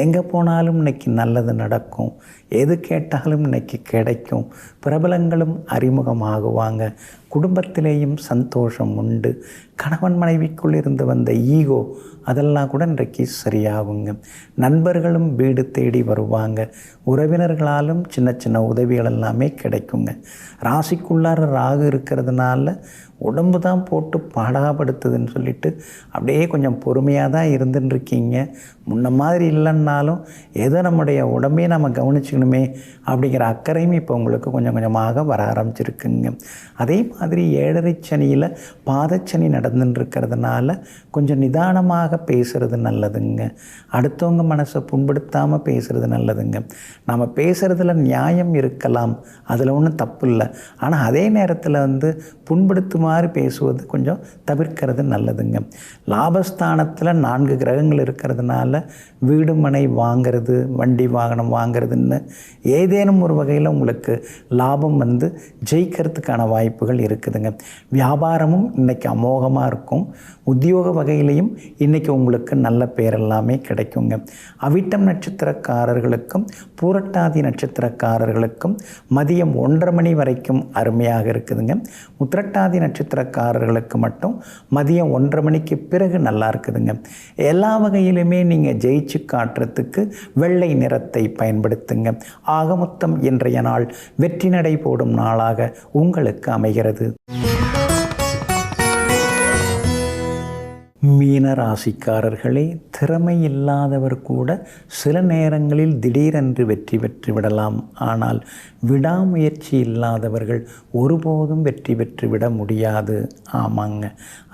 எங்கே போனாலும் இன்னைக்கு நல்லது நடக்கும், எது கேட்டாலும் இன்னைக்கு கிடைக்கும், பிரபலங்களும் அறிமுகமாகுவாங்க, குடும்பத்திலேயும் சந்தோஷம் உண்டு. கணவன் மனைவிக்குள் இருந்து வந்த ஈகோ அதெல்லாம் கூட இன்றைக்கு சரியாகுங்க. நண்பர்களும் வீடு தேடி வருவாங்க. உறவினர்களாலும் சின்ன சின்ன உதவிகள் எல்லாமே கிடைக்குங்க. ராசிக்குள்ளார ராகு இருக்கிறதுனால உடம்பு தான் போட்டு பாடாப்படுத்துதுன்னு சொல்லிட்டு அப்படியே கொஞ்சம் பொறுமையாக தான் இருந்துட்டுருக்கீங்க. முன்ன மாதிரி இல்லைன்னாலும் ஏதோ நம்முடைய உடம்பையே நம்ம கவனிச்சுக்கணுமே அப்படிங்கிற அக்கறையும் இப்போ உங்களுக்கு கொஞ்சம் கொஞ்சமாக வர ஆரம்பிச்சிருக்குங்க. அதே மாதிரி 7.5 சனியில் பாதச்சனி நடந்துட்டுருக்கிறதுனால கொஞ்சம் நிதானமாக பேசுகிறது நல்லதுங்க. அடுத்தவங்க மனசை புண்படுத்தாமல் பேசுகிறது நல்லதுங்க. நம்ம பேசுகிறதுல நியாயம் இருக்கலாம், அதில் ஒன்றும் தப்பு இல்லை. ஆனால் அதே நேரத்தில் புண்படுத்துமாறு பேசுவது கொஞ்சம் தவிர்க்கிறது நல்லதுங்க. லாபஸ்தானத்தில் 4 கிரகங்கள் இருக்கிறதுனால வீடு மனை வாங்கிறது, வண்டி வாகனம் வாங்கிறதுன்னு ஏதேனும் ஒரு வகையில் உங்களுக்கு லாபம் ஜெயிக்கிறதுக்கான வாய்ப்புகள் இருக்குதுங்க. வியாபாரமும் இன்றைக்கி அமோகமாக இருக்கும். உத்தியோக வகையிலையும் இன்றைக்கி உங்களுக்கு நல்ல பேர் எல்லாமே கிடைக்குங்க. அவிட்டம் நட்சத்திரக்காரர்களுக்கும் பூரட்டாதி நட்சத்திரக்காரர்களுக்கும் மதியம் 1:30 மணி வரைக்கும் அருமையாக இருக்குதுங்க. உத்திரட்டாதி நட்சத்திரக்காரர்களுக்கு மட்டும் மதியம் 1:30 மணிக்கு பிறகு நல்லா இருக்குதுங்க. எல்லா வகையிலுமே நீங்கள் ஜெயிச்சு காட்டுறதுக்கு வெள்ளை நிறத்தை பயன்படுத்துங்க. ஆக மொத்தம் இன்றைய நாள் வெற்றி நடை போடும் நாளாக உங்களுக்கு அமைகிறது. மீன ராசிக்காரர்களே, திறமை இல்லாதவர் கூட சில நேரங்களில் திடீரென்று வெற்றி பெற்று விடலாம். ஆனால் விடாமுயற்சி இல்லாதவர்கள் ஒருபோதும் வெற்றி பெற்று விட முடியாது. ஆமாங்க,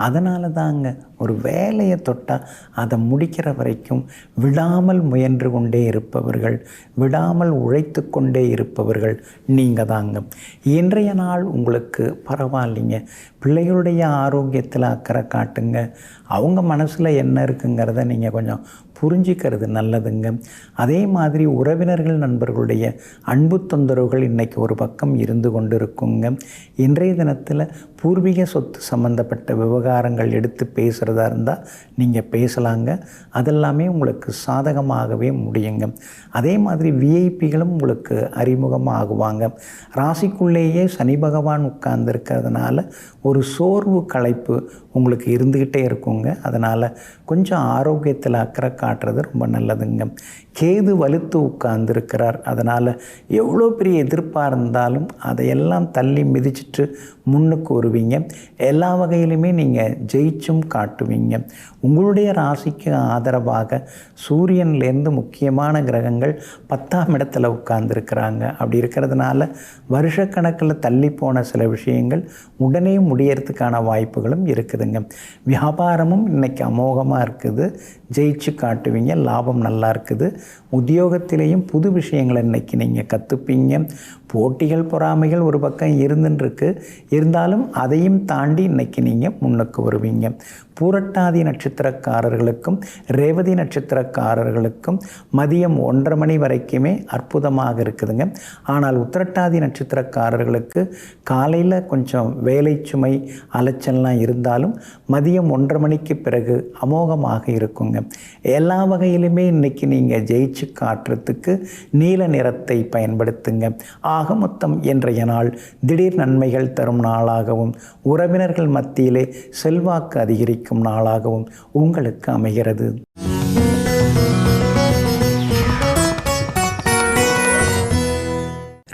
அதனால தாங்க ஒரு வேலையை தொட்டால் அதை முடிக்கிற வரைக்கும் விடாமல் முயன்று கொண்டே இருப்பவர்கள், விடாமல் உழைத்து கொண்டே இருப்பவர்கள் நீங்கள் தாங்க. இன்றைய நாள் உங்களுக்கு பரவாயில்லைங்க. பிள்ளைகளுடைய ஆரோக்கியத்தில் அக்கறை காட்டுங்க. அவங்க மனசில் என்ன இருக்குங்கிறத நீங்கள் கொஞ்சம் புரிஞ்சிக்கிறது நல்லதுங்க. அதே மாதிரி உறவினர்கள் நண்பர்களுடைய அன்பு தொந்தரவுகள் இன்றைக்கி ஒரு பக்கம் இருந்து கொண்டு இருக்குங்க. இன்றைய தினத்தில் பூர்வீக சொத்து சம்பந்தப்பட்ட விவகாரங்கள் எடுத்து பேசுகிறதா இருந்தால் நீங்கள் பேசலாங்க. அதெல்லாமே உங்களுக்கு சாதகமாகவே முடியுங்க. அதே மாதிரி விஐபிகளும் உங்களுக்கு அறிமுகமாகுவாங்க. ராசிக்குள்ளேயே சனி பகவான் உட்கார்ந்துருக்கிறதுனால ஒரு சோர்வு களைப்பு உங்களுக்கு இருந்துக்கிட்டே இருக்குங்க. அதனால் கொஞ்சம் ஆரோக்கியத்தில் அக்கறை காட்டுறது ரொம்ப நல்லதுங்க. கேது வலுத்து உட்கார்ந்துருக்கிறார். அதனால் எவ்வளோ பெரிய எதிர்ப்பாக இருந்தாலும் அதையெல்லாம் தள்ளி மிதிச்சிட்டு முன்னுக்கு வருவீங்க. எல்லா வகையிலுமே நீங்கள் ஜெயிச்சும் காட்டுவீங்க. உங்களுடைய ராசிக்கு ஆதரவாக சூரியன்லேருந்து முக்கியமான கிரகங்கள் 10ஆம் இடத்துல உட்கார்ந்துருக்கிறாங்க. அப்படி இருக்கிறதுனால வருஷக்கணக்கில் தள்ளி போன சில விஷயங்கள் உடனே முடியறதுக்கான வாய்ப்புகளும் இருக்குதுங்க. வியாபாரமும் இன்றைக்கி அமோகமாக இருக்குது, ஜெயிச்சு காட்டுவீங்க, லாபம் நல்லா இருக்குது. உத்தியோகத்திலேயும் புது விஷயங்களை இன்றைக்கி நீங்கள் கற்றுப்பீங்க. போட்டிகள் பொறாமைகள் ஒரு பக்கம் இருந்துருக்கு, இருந்தாலும் அதையும் தாண்டி இன்றைக்கி நீங்கள் முன்னுக்கு வருவீங்க. பூரட்டாதி நட்சத்திரக்காரர்களுக்கும் ரேவதி நட்சத்திரக்காரர்களுக்கும் மதியம் 1:30 மணி வரைக்குமே அற்புதமாக இருக்குதுங்க. ஆனால் உத்திரட்டாதி நட்சத்திரக்காரர்களுக்கு காலையில் கொஞ்சம் வேலை சுமை அலைச்சல்லாம் இருந்தாலும் மதியம் 1:30 மணிக்கு பிறகு அமோகமாக இருக்குங்க. எல்லா வகையிலுமே இன்றைக்கி நீங்கள் ஜெயிச்சு காட்டுறதுக்கு நீல நிறத்தை பயன்படுத்துங்க. ஆக மொத்தம் இன்றைய நாள் திடீர் நன்மைகள் தரும் நாளாகவும் உறவினர்கள் மத்தியிலே செல்வாக்கு அதிகரிக்கும் நாளாகவும் உங்களுக்கு அமைகிறது.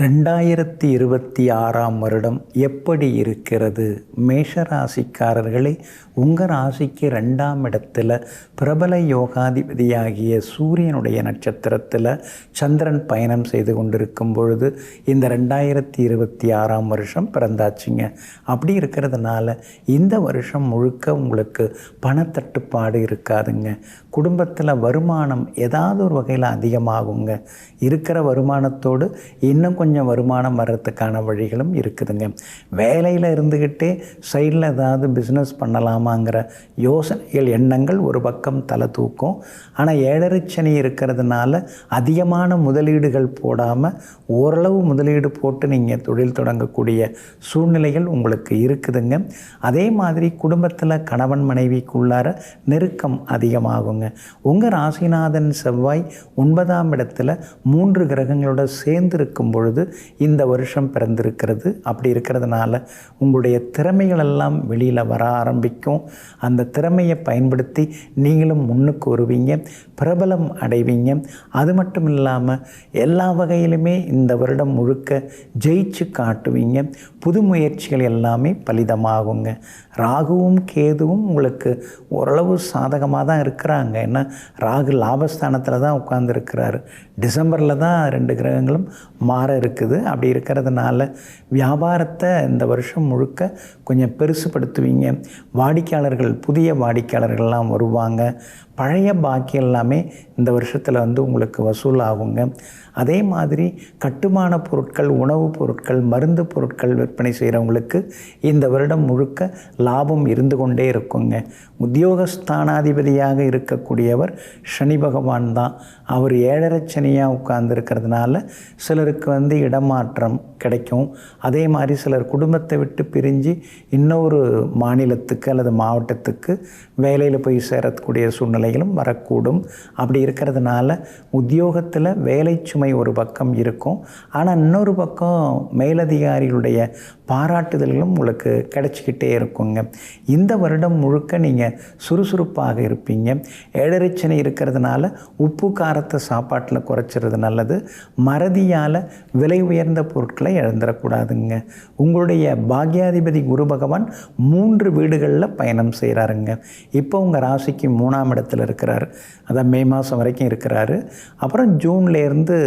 2026ஆம் வருடம் எப்படி இருக்கிறது? மேஷராசிக்காரர்களே, உங்கள் ராசிக்கு 2ஆம் இடத்துல பிரபல யோகாதிபதியாகிய சூரியனுடைய நட்சத்திரத்தில் சந்திரன் பயணம் செய்து கொண்டிருக்கும் பொழுது இந்த 2026ஆம் வருஷம் பிறந்தாச்சுங்க. அப்படி இருக்கிறதுனால இந்த வருஷம் முழுக்க உங்களுக்கு பணத்தட்டுப்பாடு இருக்காதுங்க. குடும்பத்தில் வருமானம் ஏதாவது ஒரு வகையில் அதிகமாகுங்க. இருக்கிற வருமானத்தோடு இன்னும் கொஞ்சம் வருமானம் வர்றதுக்கான வழிகளும் இருக்குதுங்க. வேலையில் இருந்துக்கிட்டே சைடில் ஏதாவது பிஸ்னஸ் பண்ணலாமாங்கிற யோசனைகள் எண்ணங்கள் ஒரு பக்கம் தலை தூக்கும். ஆனால் 7.5 சனி இருக்கிறதுனால அதிகமான முதலீடுகள் போடாமல் ஓரளவு முதலீடு போட்டு நீங்கள் தொழில் தொடங்கக்கூடிய சூழ்நிலைகள் உங்களுக்கு இருக்குதுங்க. அதே மாதிரி குடும்பத்தில் கணவன் மனைவிக்குள்ளார நெருக்கம் அதிகமாகுங்க. உங்கள் ராசிநாதன் செவ்வாய் 9ஆம் இடத்துல 3 கிரகங்களோட சேர்ந்து இருக்கும் பொழுது இந்த வருஷம் பிறந்திருக்கிறது. அப்படி இருக்கிறதுனால உங்களுடைய திறமைகள் எல்லாம் வெளியில் வர ஆரம்பிக்கும். அந்த திறமையை பயன்படுத்தி நீங்களும் முன்னுக்கு வருவீங்க, பிரபலம் அடைவீங்க. அது மட்டும் இல்லாமல் எல்லா வகையிலுமே இந்த வருடம் முழுக்க ஜெயிச்சு காட்டுவீங்க. புது முயற்சிகள் எல்லாமே பலிதமாகுங்க. ராகுவும் கேதுவும் உங்களுக்கு ஓரளவு சாதகமாக தான் இருக்கிறாங்க. ஏன்னா ராகு லாபஸ்தானத்தில் தான் உட்கார்ந்துருக்கிறாரு. டிசம்பரில் தான் 2 கிரகங்களும் மாற இருக்குது. அப்படி இருக்கிறதுனால வியாபாரத்தை இந்த வருஷம் முழுக்க கொஞ்சம் பெருசுப்படுத்துவீங்க. வாடிக்கையாளர்கள், புதிய வாடிக்கையாளர்கள்லாம் வருவாங்க. பழைய பாக்கி எல்லாமே இந்த வருஷத்தில் உங்களுக்கு வசூல் ஆகுங்க. அதே மாதிரி கட்டுமான பொருட்கள், உணவுப் பொருட்கள், மருந்து பொருட்கள் விற்பனை செய்கிறவங்களுக்கு இந்த வருடம் முழுக்க லாபம் இருந்து கொண்டே இருக்குங்க. உத்தியோகஸ்தானாதிபதியாக இருக்கக்கூடியவர் சனி பகவான் தான். அவர் 7.5 சனியாக உட்கார்ந்துருக்கிறதுனால சிலருக்கு இடமாற்றம் கிடைக்கும். அதே மாதிரி சிலர் குடும்பத்தை விட்டு பிரிஞ்சு இன்னொரு மாநிலத்துக்கு அல்லது மாவட்டத்துக்கு வேலையில் போய் சேரக்கூடிய சூழ்நிலைகளும் வரக்கூடும். அப்படி இருக்கிறதுனால உத்தியோகத்தில் வேலை சுமை ஒரு பக்கம் இருக்கும். ஆனால் இன்னொரு பக்கம் மேலதிகாரிகளுடைய பாராட்டுதல்களும் உங்களுக்கு கிடைச்சிக்கிட்டே இருக்குங்க. இந்த வருடம் முழுக்க நீங்கள் சுறுசுறுப்பாக இருப்பீங்க. 7.5 சனி இருக்கிறதுனால உப்பு காரத்தை சாப்பாட்டில் குறைச்சிறது நல்லது. மறதியால் விலை உயர்ந்த பொருட்களை இழந்துடக்கூடாதுங்க. உங்களுடைய பாக்யாதிபதி குரு பகவான் 3 வீடுகளில் பயணம் செய்கிறாருங்க. இப்போ உங்கள் ராசிக்கு 3ஆம் இடத்துல இருக்கிறார். அதான் மே மாதம் வரைக்கும் இருக்கிறாரு. அப்புறம் ஜூன்லேருந்து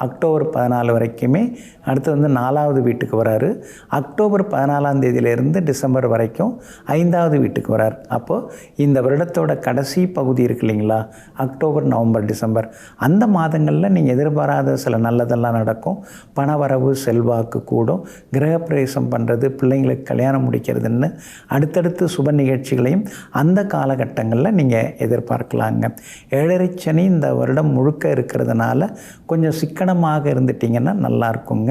அக்டோபர் 14 வரைக்குமே அடுத்து 4வது வீட்டுக்கு வராரு. அக்டோபர் 14ஆம் தேதியிலேருந்து டிசம்பர் வரைக்கும் 5வது வீட்டுக்கு வரார். அப்போது இந்த வருடத்தோட கடைசி பகுதி இருக்கு இல்லைங்களா, அக்டோபர், நவம்பர், டிசம்பர், அந்த மாதங்களில் நீங்கள் எதிர்பாராத சில நல்லதெல்லாம் நடக்கும். பணவரவு, செல்வாக்கு கூடும். கிரகப்பிரவேசம் பண்ணுறது, பிள்ளைங்களுக்கு கல்யாணம் முடிக்கிறதுன்னு அடுத்தடுத்து சுப நிகழ்ச்சிகளையும் அந்த காலகட்டங்களில் நீங்கள் எதிர்பார்க்கலாங்க. 7.5 சனி இந்த வருடம் முழுக்க இருக்கிறதுனால கொஞ்சம் சிக்கனமாக இருந்துட்டிங்கன்னா நல்லா இருக்குங்க.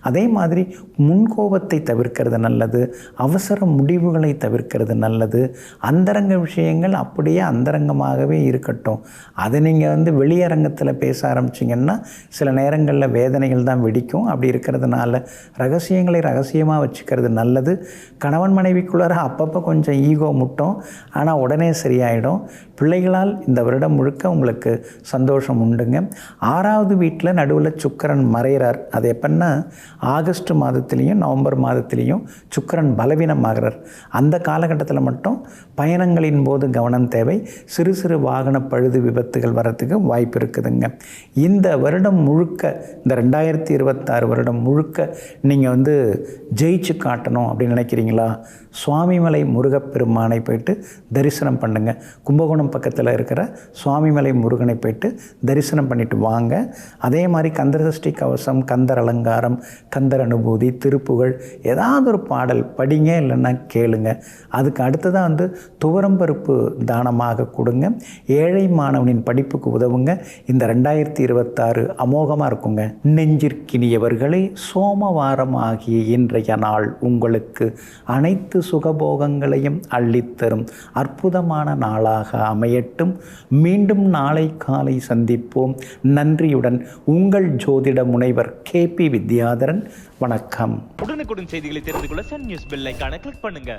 அதே மாதிரி முன்கோபத்தை தவிர்க்கிறது நல்லது. அவசர முடிவுகளை தவிர்க்கிறது நல்லது. அந்தரங்க விஷயங்கள் அப்படியே அந்தரங்கமாகவே இருக்கட்டும். அதை நீங்கள் வெளியரங்கத்தில் பேச ஆரம்பிச்சிங்கன்னா சில நேரங்களில் வேதனைகள் தான் வெடிக்கும். அப்படி இருக்கிறதுனால ரகசியங்களை ரகசியமாக வச்சுக்கிறது நல்லது. கணவன் மனைவிக்குள்ளார அப்பப்போ கொஞ்சம் ஈகோ முட்டும், ஆனால் உடனே சரியாயிடும். பிள்ளைகளால் இந்த வருடம் முழுக்க உங்களுக்கு சந்தோஷம் உண்டுங்க. 6வது வீட்டில் நடுவில் சுக்கிரன் மறைகிறார். அது எப்படின்னா ஆகஸ்ட் மாதத்துலேயும் நவம்பர் மாதத்துலேயும் சுக்கிரன் பலவீனமாகிறார். அந்த காலகட்டத்தில் மட்டும் பயணங்களின் போது கவனம் தேவை. சிறு சிறு வாகன பழுது விபத்துகள் வர்றதுக்கு வாய்ப்பு இருக்குதுங்க. இந்த வருடம் முழுக்க, இந்த 2026 வருடம் முழுக்க நீங்கள் ஜெயிச்சு காட்டணும் அப்படின்னு நினைக்கிறீங்களா? சுவாமிமலை முருகப்பெருமானை போயிட்டு தரிசனம் பண்ணுங்கள். கும்பகோணம் பக்கத்தில் பக்கத்தில் இருக்கிற சுவாமிமலை முருகனை போய்ட்டு தரிசனம் பண்ணிட்டு வாங்க. அதே மாதிரி கந்தசஷ்டி கவசம், கந்தர் அலங்காரம், கந்தர் அனுபூதி, திருப்புகழ் ஏதாவது ஒரு பாடல் படிங்க, இல்லைன்னா கேளுங்க. அதுக்கு அடுத்ததாக வந்து துவரம்பருப்பு தானமாக கொடுங்க. ஏழை மாணவனின் படிப்புக்கு உதவுங்க. இந்த 2026 அமோகமாக இருக்குங்க. நெஞ்சிற்கினியவர்களே, சோமவாரம் ஆகிய இன்றைய நாள் உங்களுக்கு அனைத்து சுகபோகங்களையும் அள்ளித்தரும் அற்புதமான நாளாக அமையட்டும். மீண்டும் நாளை காலை சந்திப்போம். நன்றியுடன் உங்கள் ஜோதிட முனைவர் KP வித்யாதரன். வணக்கம். உடனுக்குடன் செய்திகளை தெரிந்து கொள்ள சன் நியூஸ் பெல் ஐகானை கிளிக் பண்ணுங்க.